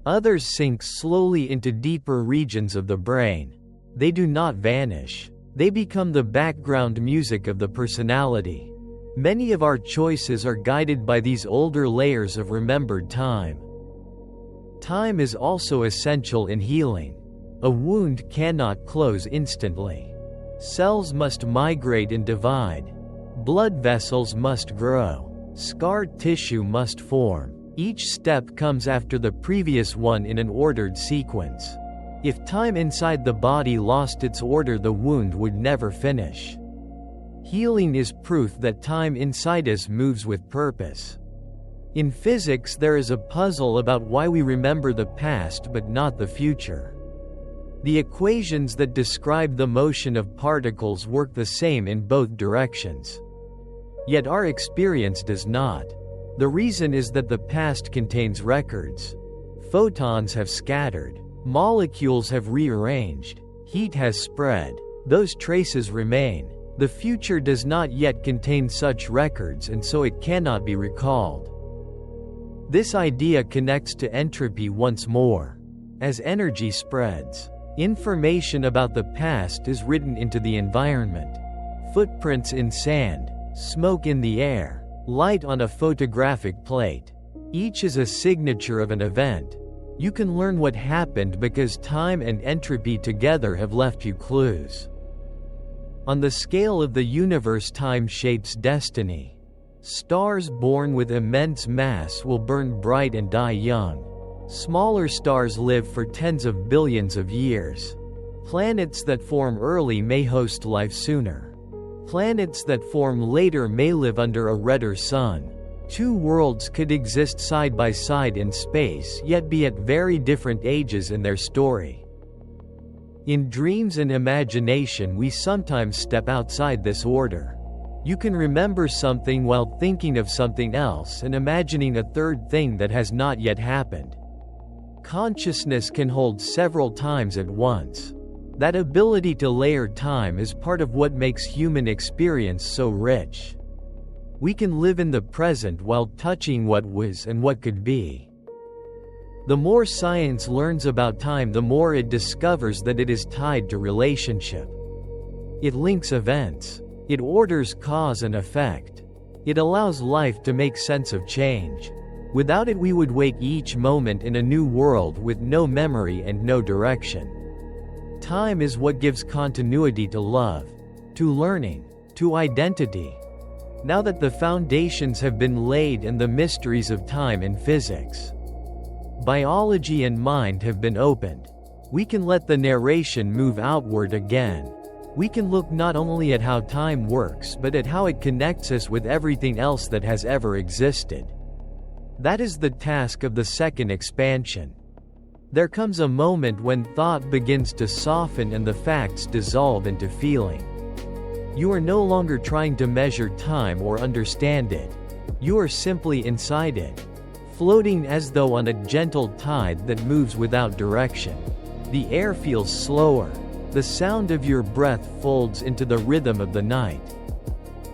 Others sink slowly into deeper regions of the brain. They do not vanish. They become the background music of the personality. Many of our choices are guided by these older layers of remembered time. Time is also essential in healing. A wound cannot close instantly. Cells must migrate and divide. Blood vessels must grow. Scarred tissue must form. Each step comes after the previous one in an ordered sequence. If time inside the body lost its order, the wound would never finish. Healing is proof that time inside us moves with purpose. In physics, there is a puzzle about why we remember the past but not the future. The equations that describe the motion of particles work the same in both directions. Yet our experience does not. The reason is that the past contains records. Photons have scattered. Molecules have rearranged. Heat has spread. Those traces remain. The future does not yet contain such records, and so it cannot be recalled. This idea connects to entropy once more. As energy spreads, information about the past is written into the environment. Footprints in sand, smoke in the air, light on a photographic plate. Each is a signature of an event. You can learn what happened because time and entropy together have left you clues. On the scale of the universe, time shapes destiny. Stars born with immense mass will burn bright and die young. Smaller stars live for tens of billions of years. Planets that form early may host life sooner. Planets that form later may live under a redder sun. Two worlds could exist side by side in space yet be at very different ages in their story. In dreams and imagination we sometimes step outside this order. You can remember something while thinking of something else and imagining a third thing that has not yet happened. Consciousness can hold several times at once. That ability to layer time is part of what makes human experience so rich. We can live in the present while touching what was and what could be. The more science learns about time, the more it discovers that it is tied to relationship. It links events. It orders cause and effect. It allows life to make sense of change. Without it, we would wake each moment in a new world with no memory and no direction. Time is what gives continuity to love, to learning, to identity. Now that the foundations have been laid and the mysteries of time in physics, biology and mind have been opened, we can let the narration move outward again. We can look not only at how time works but at how it connects us with everything else that has ever existed. That is the task of the second expansion. There comes a moment when thought begins to soften and the facts dissolve into feeling. You are no longer trying to measure time or understand it. You are simply inside it, floating as though on a gentle tide that moves without direction. The air feels slower. The sound of your breath folds into the rhythm of the night.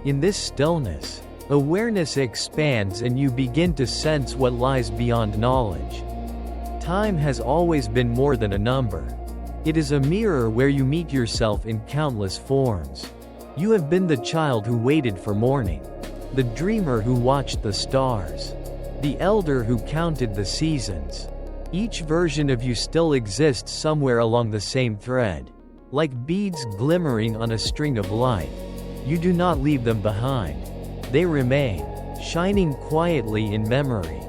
In this stillness, awareness expands and you begin to sense what lies beyond knowledge. Time has always been more than a number. It is a mirror where you meet yourself in countless forms. You have been the child who waited for morning, the dreamer who watched the stars, the elder who counted the seasons. Each version of you still exists somewhere along the same thread. Like beads glimmering on a string of light, you do not leave them behind. They remain, shining quietly in memory.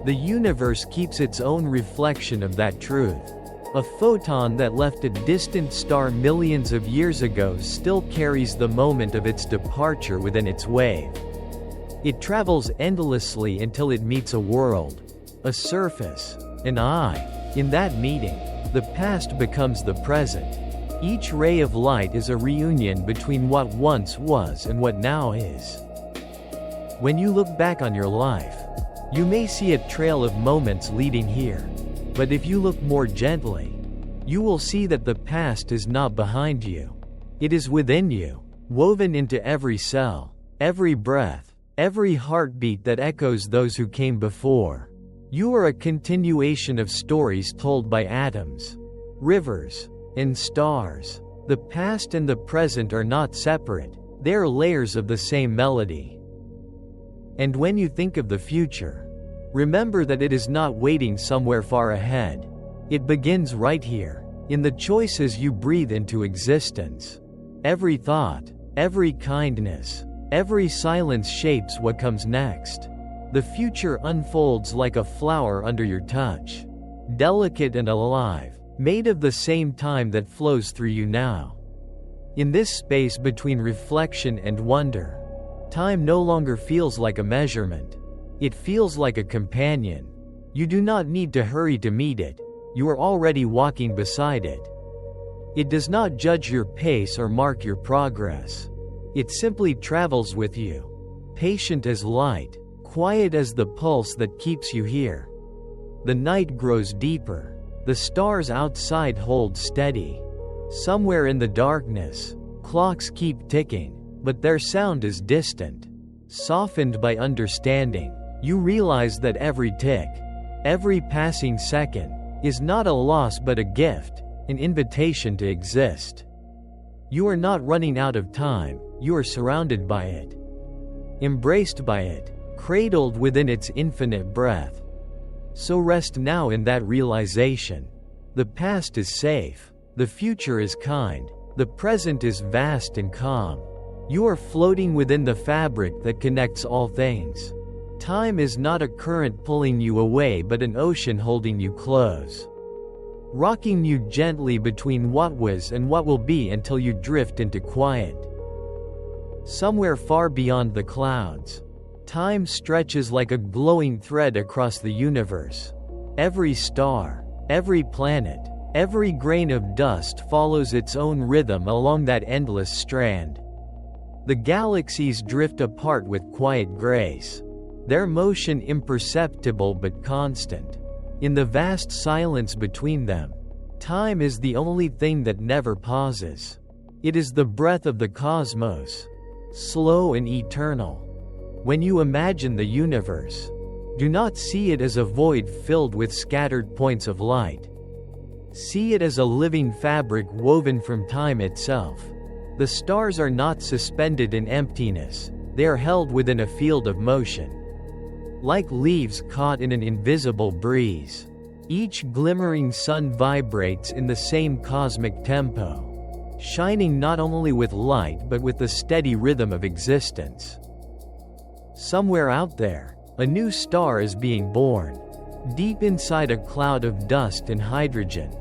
The universe keeps its own reflection of that truth. A photon that left a distant star millions of years ago still carries the moment of its departure within its wave. It travels endlessly until it meets a world, a surface, an eye. In that meeting, the past becomes the present. Each ray of light is a reunion between what once was and what now is. When you look back on your life, you may see a trail of moments leading here. But if you look more gently, you will see that the past is not behind you. It is within you, woven into every cell, every breath, every heartbeat that echoes those who came before. You are a continuation of stories told by atoms, rivers, and stars. The past and the present are not separate, they are layers of the same melody. And when you think of the future, remember that it is not waiting somewhere far ahead. It begins right here, in the choices you breathe into existence. Every thought, every kindness, every silence shapes what comes next. The future unfolds like a flower under your touch, delicate and alive, made of the same time that flows through you now. In this space between reflection and wonder, time no longer feels like a measurement. It feels like a companion. You do not need to hurry to meet it. You are already walking beside it. It does not judge your pace or mark your progress. It simply travels with you, patient as light, quiet as the pulse that keeps you here. The night grows deeper. The stars outside hold steady. Somewhere in the darkness, Clocks keep ticking, but their sound is distant. Softened by understanding, you realize that every tick, every passing second, is not a loss but a gift, an invitation to exist. You are not running out of time, you are surrounded by it. Embraced by it, cradled within its infinite breath. So rest now in that realization. The past is safe, the future is kind, the present is vast and calm. You are floating within the fabric that connects all things. Time is not a current pulling you away but an ocean holding you close, rocking you gently between what was and what will be until you drift into quiet. Somewhere far beyond the clouds, time stretches like a glowing thread across the universe. Every star, every planet, every grain of dust follows its own rhythm along that endless strand. The galaxies drift apart with quiet grace, their motion imperceptible but constant. In the vast silence between them, time is the only thing that never pauses. It is the breath of the cosmos, slow and eternal. When you imagine the universe, do not see it as a void filled with scattered points of light. See it as a living fabric woven from time itself. The stars are not suspended in emptiness, they are held within a field of motion. Like leaves caught in an invisible breeze, each glimmering sun vibrates in the same cosmic tempo, shining not only with light but with the steady rhythm of existence. Somewhere out there, a new star is being born. Deep inside a cloud of dust and hydrogen,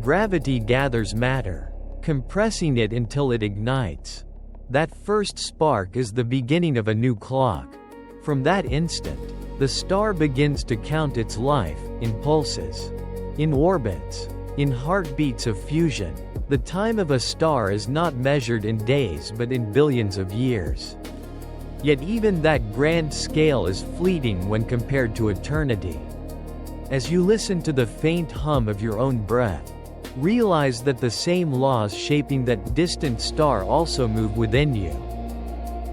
gravity gathers matter, compressing it until it ignites. That first spark is the beginning of a new clock. From that instant, the star begins to count its life, in pulses, in orbits, in heartbeats of fusion. The time of a star is not measured in days but in billions of years. Yet even that grand scale is fleeting when compared to eternity. As you listen to the faint hum of your own breath, realize that the same laws shaping that distant star also move within you.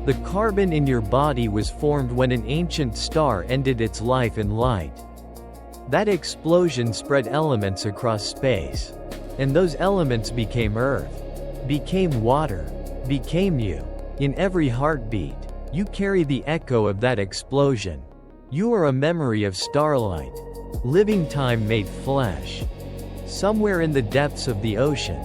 The carbon in your body was formed when an ancient star ended its life in light. That explosion spread elements across space, and those elements became earth, became water, became you. In every heartbeat, you carry the echo of that explosion. You are a memory of starlight, living time made flesh. Somewhere in the depths of the ocean,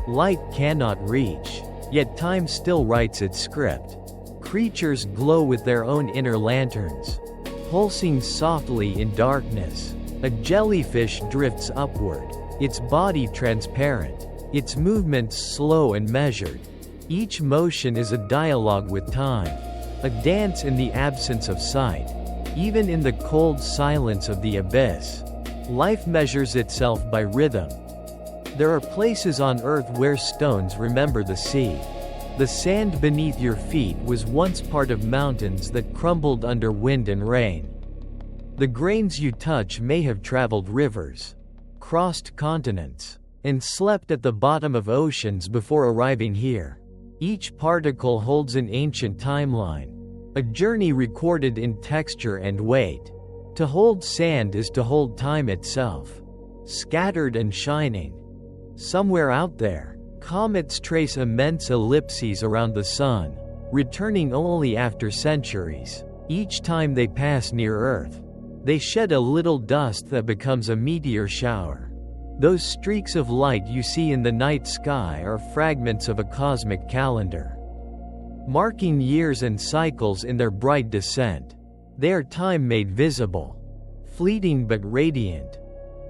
light cannot reach, yet time still writes its script. Creatures glow with their own inner lanterns, pulsing softly in darkness. A jellyfish drifts upward, its body transparent, its movements slow and measured. Each motion is a dialogue with time, a dance in the absence of sight. Even in the cold silence of the abyss, life measures itself by rhythm. There are places on earth where stones remember the sea. The sand beneath your feet was once part of mountains that crumbled under wind and rain. The grains you touch may have traveled rivers, crossed continents, and slept at the bottom of oceans before arriving here. Each particle holds an ancient timeline, a journey recorded in texture and weight. To hold sand is to hold time itself, scattered and shining. Somewhere out there, comets trace immense ellipses around the sun, returning only after centuries. Each time they pass near Earth, they shed a little dust that becomes a meteor shower. Those streaks of light you see in the night sky are fragments of a cosmic calendar, marking years and cycles in their bright descent. They are time made visible, fleeting but radiant.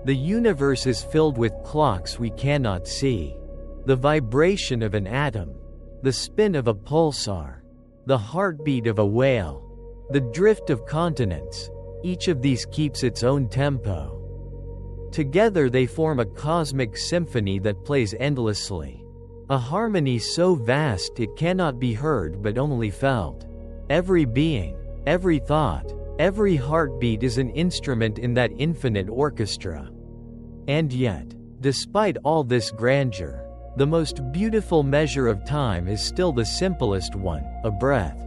The universe is filled with clocks we cannot see. The vibration of an atom, the spin of a pulsar, the heartbeat of a whale, the drift of continents. Each of these keeps its own tempo. Together they form a cosmic symphony that plays endlessly. A harmony so vast it cannot be heard but only felt. Every being, every thought, every heartbeat is an instrument in that infinite orchestra. And yet, despite all this grandeur, The most beautiful measure of time is still the simplest one, a breath.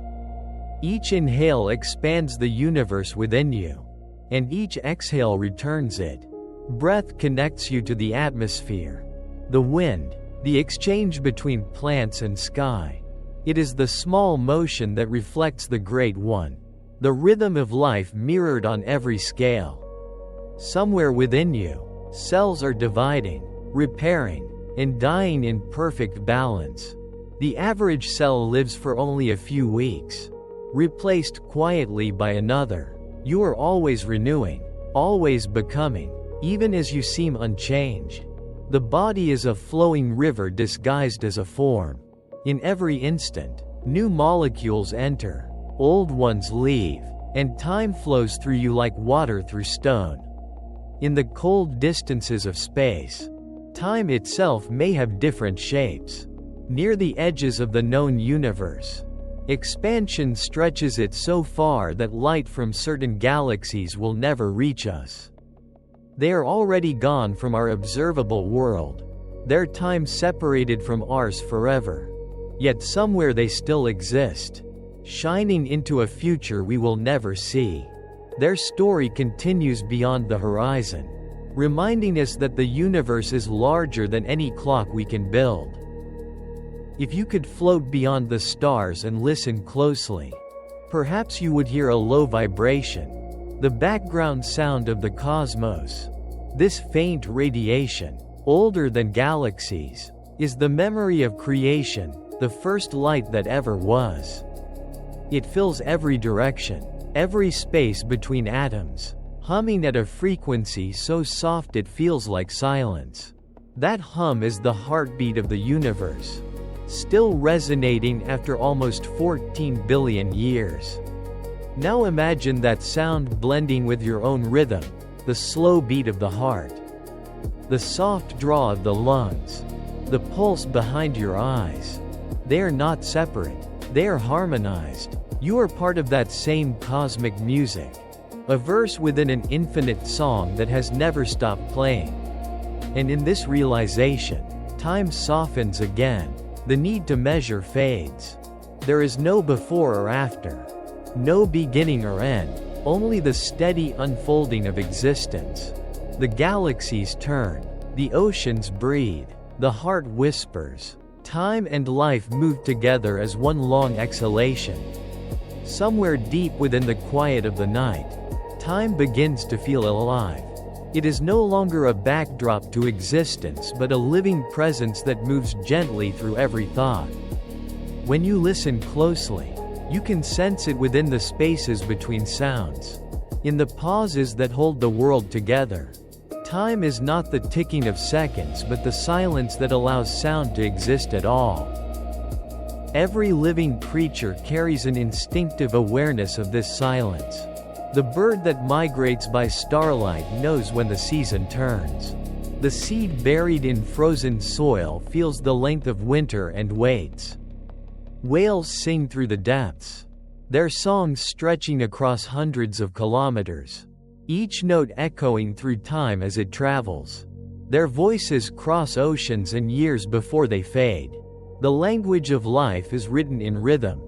Each inhale expands the universe within you, and each exhale returns it. Breath connects you to the atmosphere, the wind, the exchange between plants and sky. It is the small motion that reflects the Great One, the rhythm of life mirrored on every scale. Somewhere within you, cells are dividing, repairing, and dying in perfect balance. The average cell lives for only a few weeks, replaced quietly by another. You are always renewing, always becoming, even as you seem unchanged. The body is a flowing river disguised as a form. In every instant, new molecules enter, old ones leave, and time flows through you like water through stone. In the cold distances of space, time itself may have different shapes. Near the edges of the known universe, expansion stretches it so far that light from certain galaxies will never reach us. They are already gone from our observable world, their time separated from ours forever. Yet somewhere they still exist, shining into a future we will never see. Their story continues beyond the horizon, reminding us that the universe is larger than any clock we can build. If you could float beyond the stars and listen closely, perhaps you would hear a low vibration, the background sound of the cosmos. This faint radiation, older than galaxies, is the memory of creation, the first light that ever was. It fills every direction, every space between atoms, humming at a frequency so soft it feels like silence. That hum is the heartbeat of the universe, still resonating after almost 14 billion years. Now imagine that sound blending with your own rhythm, the slow beat of the heart, the soft draw of the lungs, the pulse behind your eyes. They are not separate, they are harmonized. You are part of that same cosmic music, a verse within an infinite song that has never stopped playing. And in this realization, time softens again, the need to measure fades. There is no before or after, no beginning or end, only the steady unfolding of existence. The galaxies turn, the oceans breathe, the heart whispers. Time and life move together as one long exhalation. Somewhere deep within the quiet of the night, time begins to feel alive. It is no longer a backdrop to existence but a living presence that moves gently through every thought. When you listen closely, you can sense it within the spaces between sounds, in the pauses that hold the world together. Time is not the ticking of seconds but the silence that allows sound to exist at all. Every living creature carries an instinctive awareness of this silence. The bird that migrates by starlight knows when the season turns. The seed buried in frozen soil feels the length of winter and waits. Whales sing through the depths, their songs stretching across hundreds of kilometers, each note echoing through time as it travels. Their voices cross oceans and years before they fade. The language of life is written in rhythm.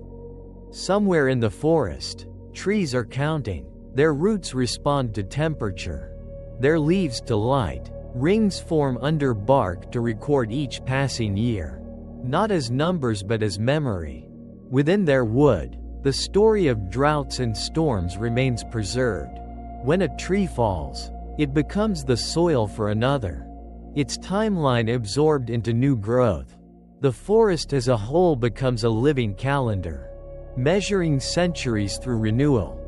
Somewhere in the forest, trees are counting. Their roots respond to temperature, their leaves to light. Rings form under bark to record each passing year, not as numbers but as memory. Within their wood, the story of droughts and storms remains preserved. When a tree falls, it becomes the soil for another, its timeline absorbed into new growth. The forest as a whole becomes a living calendar, measuring centuries through renewal.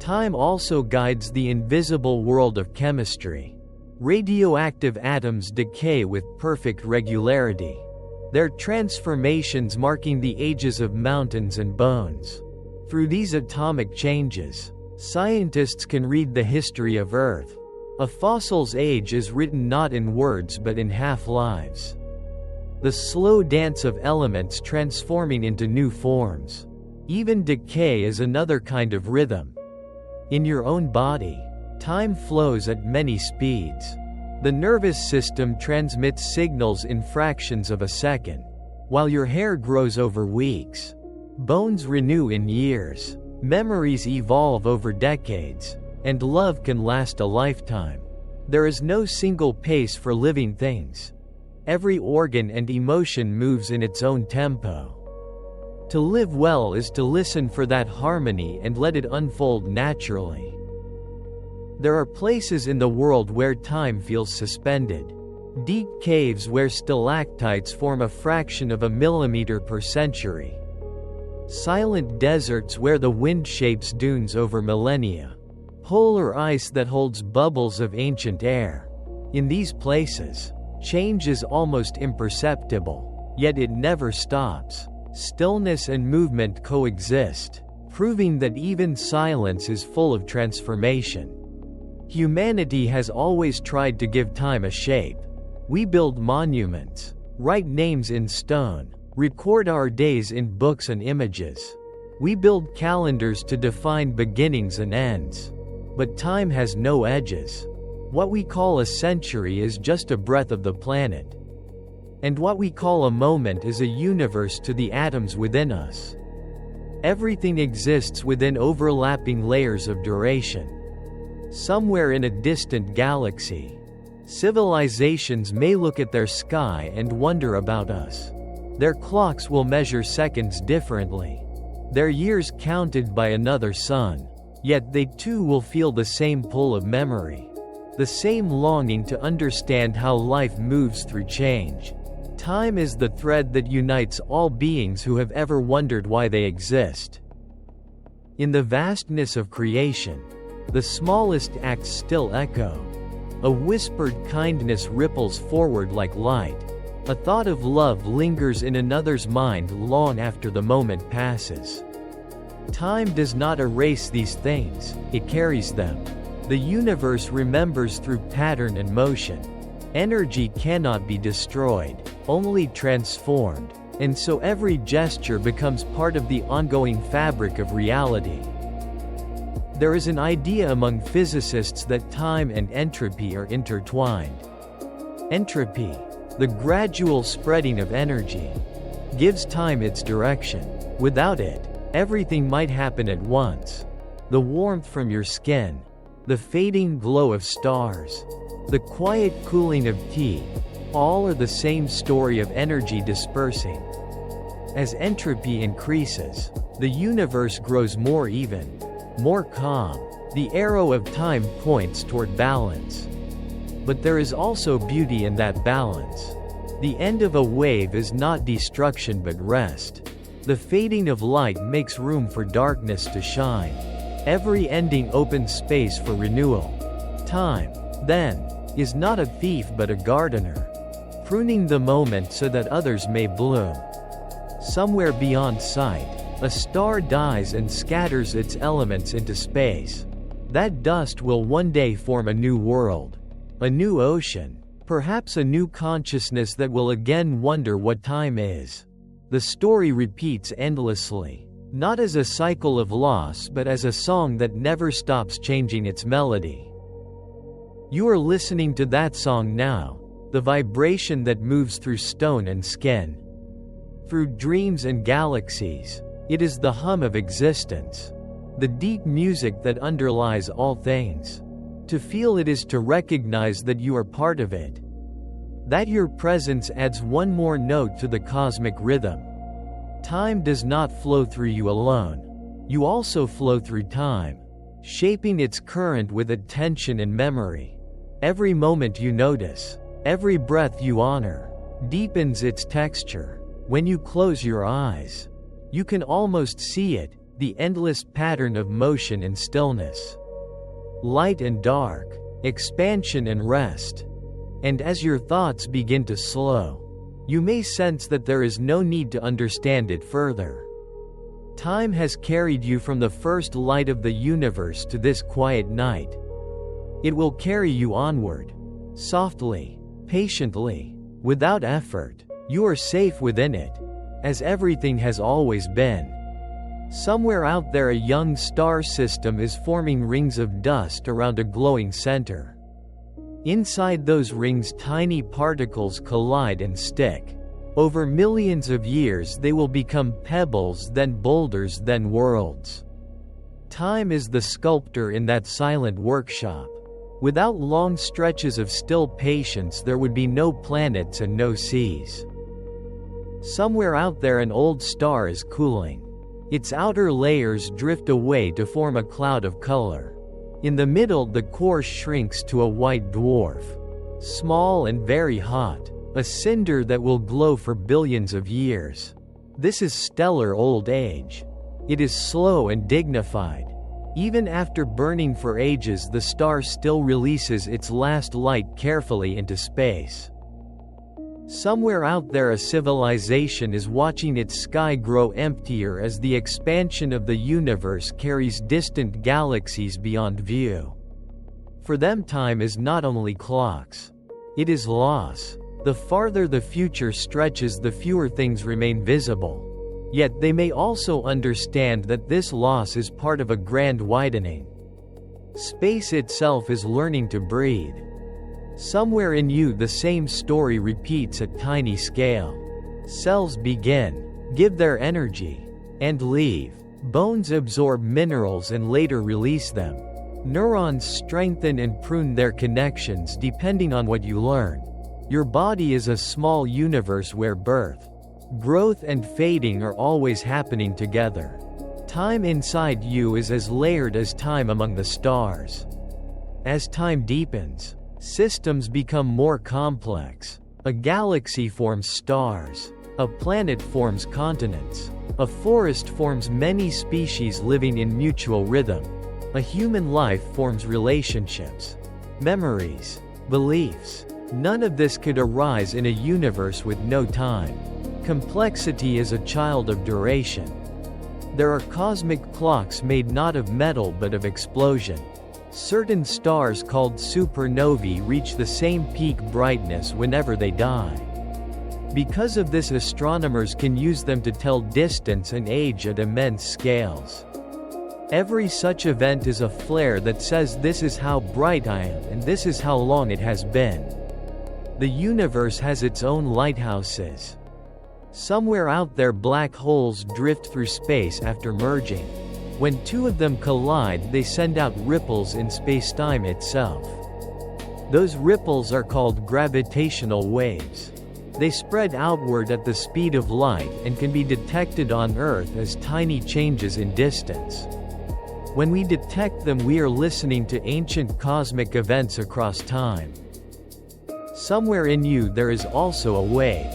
Time also guides the invisible world of chemistry. Radioactive atoms decay with perfect regularity, their transformations marking the ages of mountains and bones. Through these atomic changes, scientists can read the history of Earth. A fossil's age is written not in words but in half-lives. The slow dance of elements transforming into new forms. Even decay is another kind of rhythm. In your own body, time flows at many speeds. The nervous system transmits signals in fractions of a second, while your hair grows over weeks. Bones renew in years, memories evolve over decades, and love can last a lifetime. There is no single pace for living things. Every organ and emotion moves in its own tempo. To live well is to listen for that harmony and let it unfold naturally. There are places in the world where time feels suspended. Deep caves where stalactites form a fraction of a millimeter per century. Silent deserts where the wind shapes dunes over millennia. Polar ice that holds bubbles of ancient air. In these places, change is almost imperceptible, yet it never stops. Stillness and movement coexist, proving that even silence is full of transformation. Humanity has always tried to give time a shape. We build monuments, write names in stone, record our days in books and images. We build calendars to define beginnings and ends. But time has no edges. What we call a century is just a breath of the planet. And what we call a moment is a universe to the atoms within us. Everything exists within overlapping layers of duration. Somewhere in a distant galaxy, civilizations may look at their sky and wonder about us. Their clocks will measure seconds differently. Their years counted by another sun. Yet they too will feel the same pull of memory. The same longing to understand how life moves through change. Time is the thread that unites all beings who have ever wondered why they exist. In the vastness of creation, the smallest acts still echo. A whispered kindness ripples forward like light. A thought of love lingers in another's mind long after the moment passes. Time does not erase these things, it carries them. The universe remembers through pattern and motion. Energy cannot be destroyed, only transformed, and so every gesture becomes part of the ongoing fabric of reality. There is an idea among physicists that time and entropy are intertwined. Entropy, the gradual spreading of energy, gives time its direction. Without it, everything might happen at once. The warmth from your skin, the fading glow of stars, the quiet cooling of tea, all are the same story of energy dispersing. As entropy increases, the universe grows more even, more calm. The arrow of time points toward balance. But there is also beauty in that balance. The end of a wave is not destruction but rest. The fading of light makes room for darkness to shine. Every ending opens space for renewal. Time, then, is not a thief but a gardener, pruning the moment so that others may bloom. Somewhere beyond sight, a star dies and scatters its elements into space. That dust will one day form a new world, a new ocean, perhaps a new consciousness that will again wonder what time is. The story repeats endlessly, not as a cycle of loss but as a song that never stops changing its melody. You are listening to that song now, the vibration that moves through stone and skin, through dreams and galaxies. It is the hum of existence, the deep music that underlies all things. To feel it is to recognize that you are part of it, that your presence adds one more note to the cosmic rhythm. Time does not flow through you alone. You also flow through time, shaping its current with attention and memory. Every moment you notice, every breath you honor, deepens its texture. When you close your eyes, you can almost see it, the endless pattern of motion and stillness. Light and dark, expansion and rest. And as your thoughts begin to slow, you may sense that there is no need to understand it further. Time has carried you from the first light of the universe to this quiet night. It will carry you onward, softly, patiently, without effort. You are safe within it, as everything has always been. Somewhere out there a young star system is forming rings of dust around a glowing center. Inside those rings, tiny particles collide and stick. Over millions of years they will become pebbles, then boulders, then worlds. Time is the sculptor in that silent workshop. Without long stretches of still patience, there would be no planets and no seas. Somewhere out there an old star is cooling. Its outer layers drift away to form a cloud of color. In the middle, the core shrinks to a white dwarf. Small and very hot. A cinder that will glow for billions of years. This is stellar old age. It is slow and dignified. Even after burning for ages, the star still releases its last light carefully into space. Somewhere out there a civilization is watching its sky grow emptier as the expansion of the universe carries distant galaxies beyond view. For them, time is not only clocks. It is loss. The farther the future stretches, the fewer things remain visible. Yet they may also understand that this loss is part of a grand widening. Space itself is learning to breathe. Somewhere in you the same story repeats at tiny scale. Cells begin, give their energy, and leave. Bones absorb minerals and later release them. Neurons strengthen and prune their connections depending on what you learn. Your body is a small universe where birth, growth and fading are always happening together. Time inside you is as layered as time among the stars. As time deepens, systems become more complex. A galaxy forms stars. A planet forms continents. A forest forms many species living in mutual rhythm. A human life forms relationships, memories, beliefs. None of this could arise in a universe with no time. Complexity is a child of duration. There are cosmic clocks made not of metal but of explosion. Certain stars called supernovae reach the same peak brightness whenever they die. Because of this, astronomers can use them to tell distance and age at immense scales. Every such event is a flare that says this is how bright I am and this is how long it has been. The universe has its own lighthouses. Somewhere out there black holes drift through space after merging. When two of them collide, they send out ripples in spacetime itself. Those ripples are called gravitational waves. They spread outward at the speed of light and can be detected on Earth as tiny changes in distance. When we detect them, we are listening to ancient cosmic events across time. Somewhere in you there is also a wave.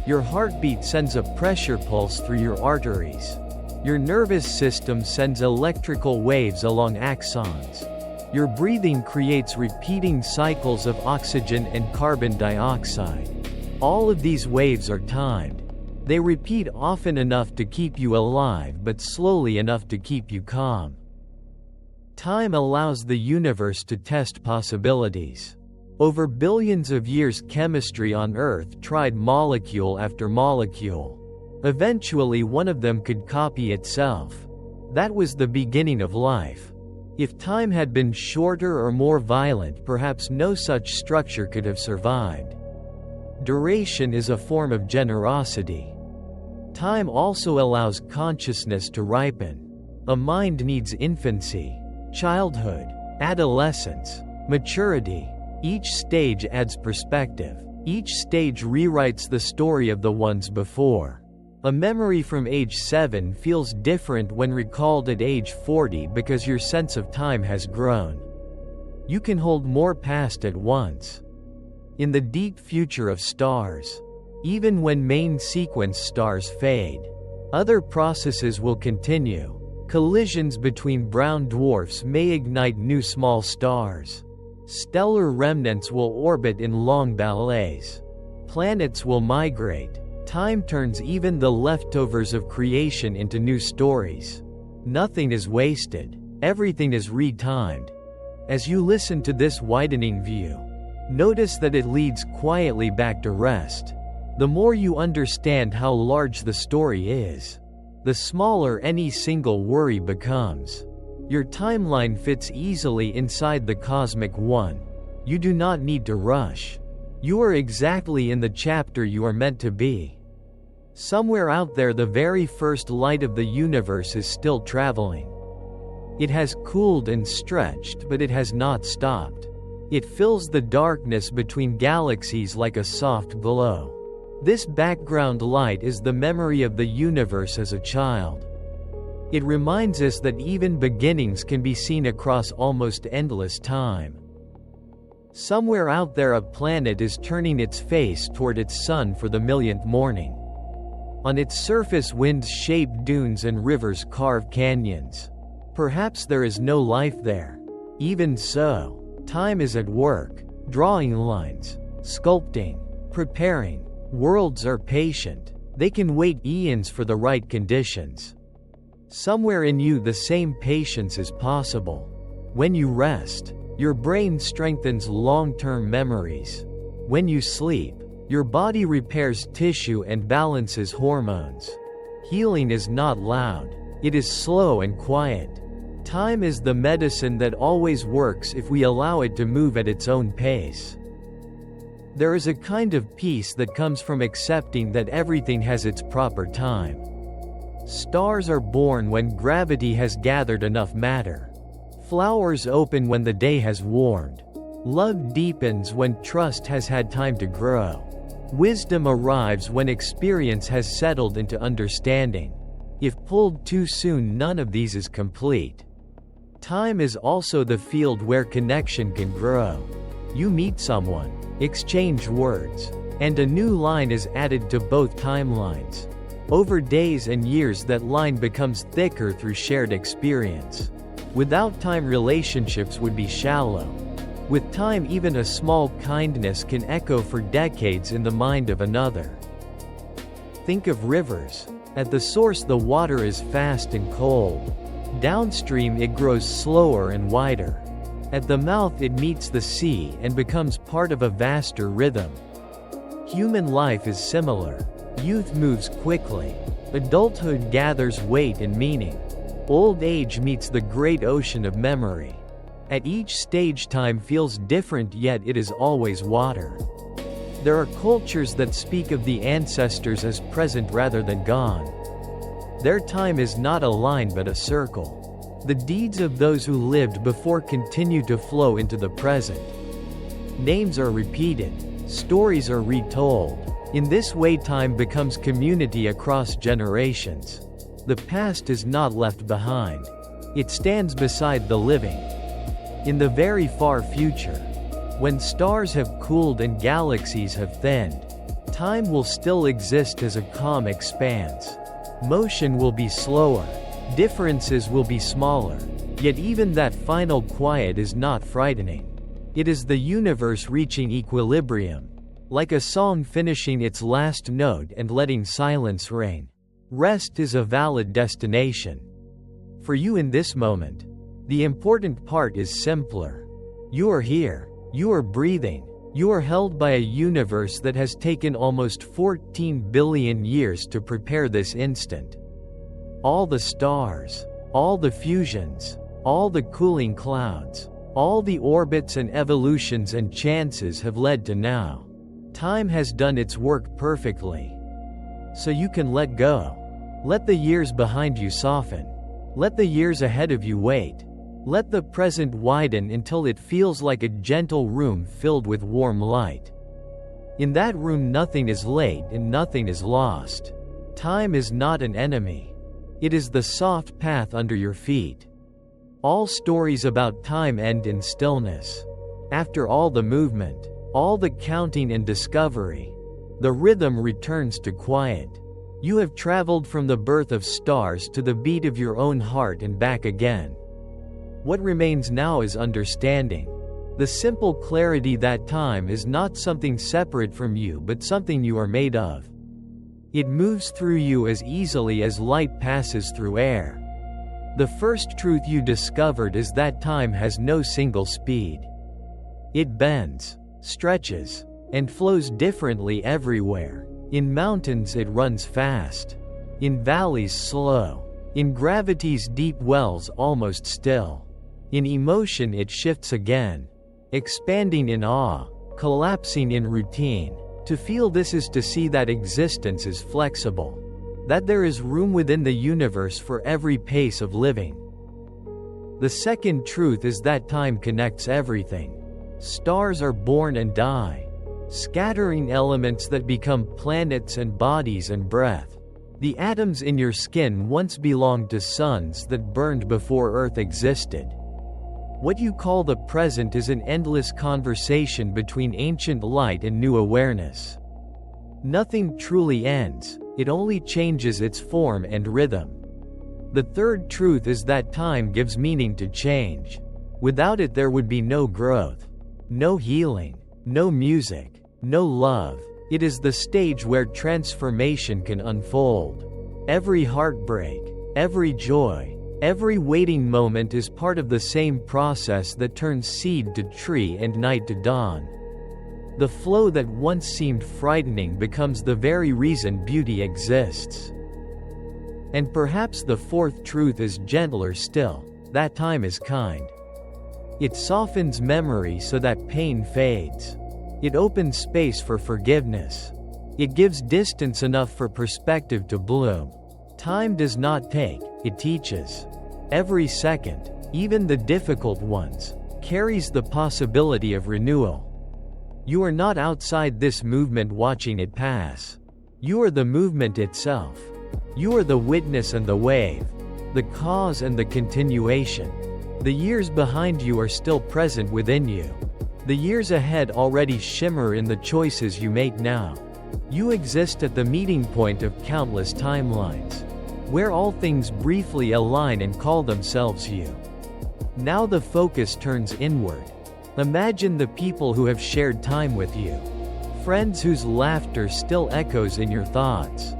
Your heartbeat sends a pressure pulse through your arteries. Your nervous system sends electrical waves along axons. Your breathing creates repeating cycles of oxygen and carbon dioxide. All of these waves are timed. They repeat often enough to keep you alive but slowly enough to keep you calm. Time allows the universe to test possibilities. Over billions of years, chemistry on Earth tried molecule after molecule. Eventually one of them could copy itself. That was the beginning of life. If time had been shorter or more violent, perhaps no such structure could have survived. Duration is a form of generosity. Time also allows consciousness to ripen. A mind needs infancy, childhood, adolescence, maturity. Each stage adds perspective. Each stage rewrites the story of the ones before. A memory from age 7 feels different when recalled at age 40 because your sense of time has grown. You can hold more past at once. In the deep future of stars, even when main sequence stars fade, other processes will continue. Collisions between brown dwarfs may ignite new small stars. Stellar remnants will orbit in long ballets. Planets will migrate. Time turns even the leftovers of creation into new stories. Nothing is wasted. Everything is retimed. As you listen to this widening view, notice that it leads quietly back to rest. The more you understand how large the story is, the smaller any single worry becomes. Your timeline fits easily inside the cosmic one. You do not need to rush. You are exactly in the chapter you are meant to be. Somewhere out there, the very first light of the universe is still traveling. It has cooled and stretched, but it has not stopped. It fills the darkness between galaxies like a soft glow. This background light is the memory of the universe as a child. It reminds us that even beginnings can be seen across almost endless time. Somewhere out there, a planet is turning its face toward its sun for the millionth morning. On its surface, winds shape dunes and rivers carve canyons. Perhaps there is no life there. Even so, time is at work, drawing lines, sculpting, preparing. Worlds are patient. They can wait eons for the right conditions. Somewhere in you, the same patience is possible. When you rest, your brain strengthens long-term memories. When you sleep, your body repairs tissue and balances hormones. Healing is not loud. It is slow and quiet. Time is the medicine that always works if we allow it to move at its own pace. There is a kind of peace that comes from accepting that everything has its proper time. Stars are born when gravity has gathered enough matter. Flowers open when the day has warmed. Love deepens when trust has had time to grow. Wisdom arrives when experience has settled into understanding. If pulled too soon, none of these is complete. Time is also the field where connection can grow. You meet someone, exchange words, and a new line is added to both timelines. Over days and years, that line becomes thicker through shared experience. Without time, relationships would be shallow. With time, even a small kindness can echo for decades in the mind of another. Think of rivers. At the source, the water is fast and cold. Downstream, it grows slower and wider. At the mouth, it meets the sea and becomes part of a vaster rhythm. Human life is similar. Youth moves quickly. Adulthood gathers weight and meaning. Old age meets the great ocean of memory. At each stage, time feels different, yet it is always water. There are cultures that speak of the ancestors as present rather than gone. Their time is not a line but a circle. The deeds of those who lived before continue to flow into the present. Names are repeated. Stories are retold. In this way, time becomes community across generations. The past is not left behind. It stands beside the living. In the very far future, when stars have cooled and galaxies have thinned, time will still exist as a calm expanse. Motion will be slower. Differences will be smaller. Yet even that final quiet is not frightening. It is the universe reaching equilibrium. Like a song finishing its last note and letting silence reign. Rest is a valid destination. For you in this moment, the important part is simpler. You are here. You are breathing. You are held by a universe that has taken almost 14 billion years to prepare this instant. All the stars, all the fusions, all the cooling clouds, all the orbits and evolutions and chances have led to now. Time has done its work perfectly. So you can let go. Let the years behind you soften. Let the years ahead of you wait. Let the present widen until it feels like a gentle room filled with warm light. In that room, nothing is late and nothing is lost. Time is not an enemy. It is the soft path under your feet. All stories about time end in stillness. After all the movement, all the counting and discovery, the rhythm returns to quiet. You have traveled from the birth of stars to the beat of your own heart and back again. What remains now is understanding. The simple clarity that time is not something separate from you but something you are made of. It moves through you as easily as light passes through air. The first truth you discovered is that time has no single speed. It bends, stretches, and flows differently everywhere. In mountains it runs fast. In valleys slow. In gravity's deep wells almost still. In emotion it shifts again. expanding in awe, collapsing in routine. To feel this is to see that existence is flexible, that there is room within the universe for every pace of living. The second truth is that time connects everything. Stars are born and die, scattering elements that become planets and bodies and breath. The atoms in your skin once belonged to suns that burned before Earth existed. What you call the present is an endless conversation between ancient light and new awareness. Nothing truly ends, it only changes its form and rhythm. The third truth is that time gives meaning to change. Without it there would be no growth, no healing, no music, no love. It is the stage where transformation can unfold. Every heartbreak, every joy, every waiting moment is part of the same process that turns seed to tree and night to dawn. The flow that once seemed frightening becomes the very reason beauty exists. And perhaps the fourth truth is gentler still, that time is kind. It softens memory so that pain fades. It opens space for forgiveness. It gives distance enough for perspective to bloom. Time does not take, it teaches. Every second, even the difficult ones, carries the possibility of renewal. You are not outside this movement watching it pass. You are the movement itself. You are the witness and the wave, the cause and the continuation. The years behind you are still present within you. The years ahead already shimmer in the choices you make now. You exist at the meeting point of countless timelines, where all things briefly align and call themselves you. Now the focus turns inward. Imagine the people who have shared time with you. Friends whose laughter still echoes in your thoughts.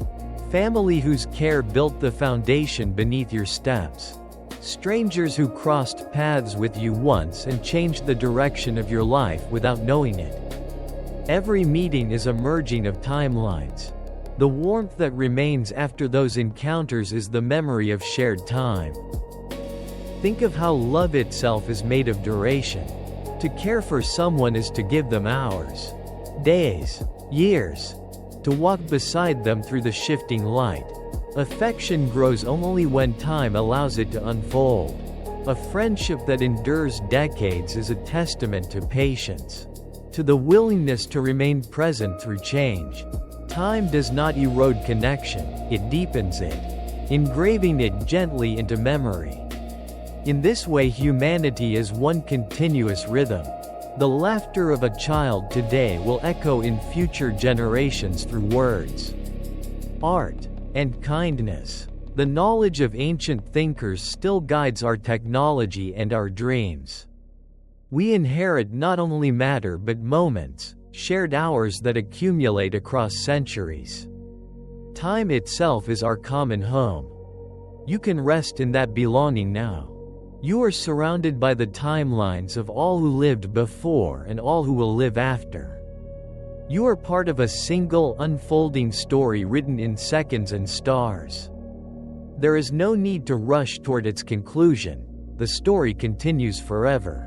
Family whose care built the foundation beneath your steps. Strangers who crossed paths with you once and changed the direction of your life without knowing it. Every meeting is a merging of timelines. The warmth that remains after those encounters is the memory of shared time. Think of how love itself is made of duration. To care for someone is to give them hours, days, years. To walk beside them through the shifting light. Affection grows only when time allows it to unfold. A friendship that endures decades is a testament to patience, to the willingness to remain present through change. Time does not erode connection, it deepens it, engraving it gently into memory. In this way, humanity is one continuous rhythm. The laughter of a child today will echo in future generations through words, art, and kindness. The knowledge of ancient thinkers still guides our technology and our dreams. We inherit not only matter but moments, shared hours that accumulate across centuries. Time itself is our common home. You can rest in that belonging now. You are surrounded by the timelines of all who lived before and all who will live after. You are part of a single unfolding story written in seconds and stars. There is no need to rush toward its conclusion. The story continues forever.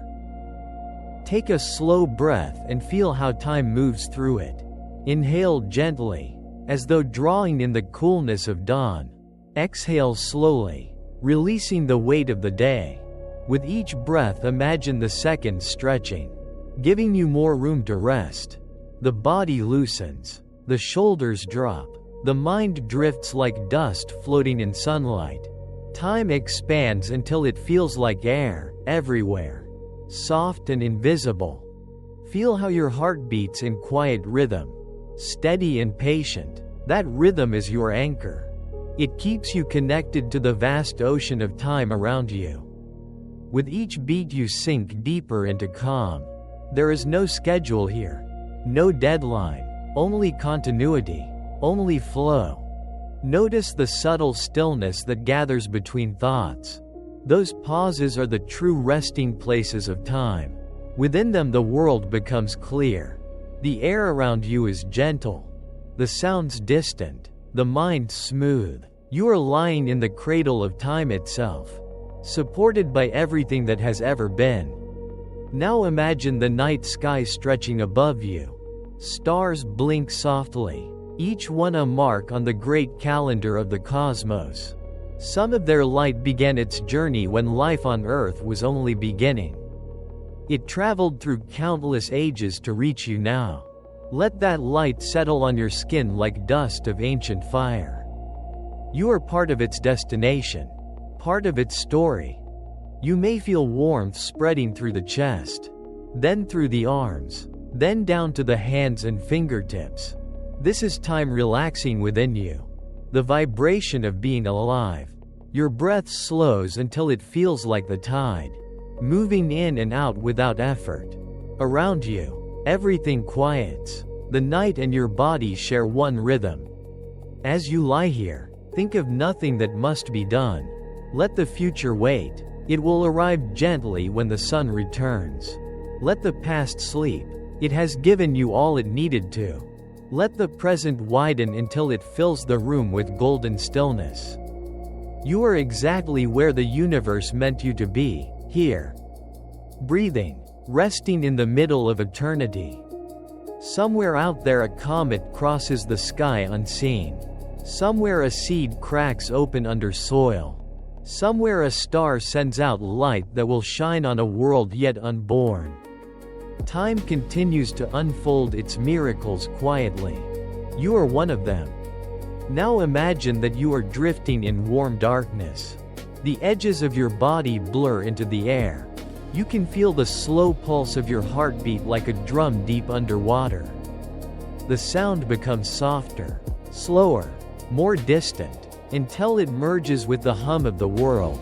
Take a slow breath and feel how time moves through it. Inhale gently, as though drawing in the coolness of dawn. Exhale slowly, releasing the weight of the day. With each breath, imagine the seconds stretching, giving you more room to rest. The body loosens, the shoulders drop, the mind drifts like dust floating in sunlight. Time expands until it feels like air, everywhere, soft and invisible. Feel how your heart beats in quiet rhythm, steady and patient. That rhythm is your anchor. It keeps you connected to the vast ocean of time around you. With each beat you sink deeper into calm. There is no schedule here. No deadline. Only continuity. Only flow. Notice the subtle stillness that gathers between thoughts. Those pauses are the true resting places of time. Within them the world becomes clear. The air around you is gentle. The sounds distant. The mind smooth. You are lying in the cradle of time itself, supported by everything that has ever been. Now imagine the night sky stretching above you. Stars blink softly, each one a mark on the great calendar of the cosmos. Some of their light began its journey when life on Earth was only beginning. It traveled through countless ages to reach you now. Let that light settle on your skin like dust of ancient fire. You are part of its destination, part of its story. You may feel warmth spreading through the chest, then through the arms, then down to the hands and fingertips. This is time relaxing within you. The vibration of being alive. Your breath slows until it feels like the tide, moving in and out without effort. Around you, everything quiets. The night and your body share one rhythm. As you lie here, think of nothing that must be done. Let the future wait. It will arrive gently when the sun returns. Let the past sleep. It has given you all it needed to. Let the present widen until it fills the room with golden stillness. You are exactly where the universe meant you to be, here. Breathing, resting in the middle of eternity. Somewhere out there a comet crosses the sky unseen. Somewhere a seed cracks open under soil. Somewhere a star sends out light that will shine on a world yet unborn. Time continues to unfold its miracles quietly. You are one of them. Now imagine that you are drifting in warm darkness. The edges of your body blur into the air. You can feel the slow pulse of your heartbeat like a drum deep underwater. The sound becomes softer, slower, more distant, until it merges with the hum of the world.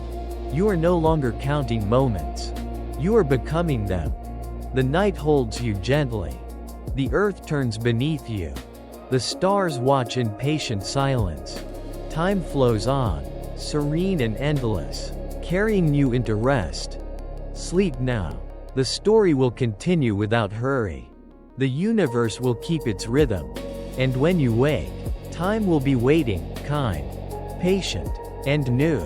You are no longer counting moments. You are becoming them. The night holds you gently. The earth turns beneath you. The stars watch in patient silence. Time flows on, serene and endless, carrying you into rest. Sleep now. The story will continue without hurry. The universe will keep its rhythm. And when you wake, time will be waiting, kind, patient, and new.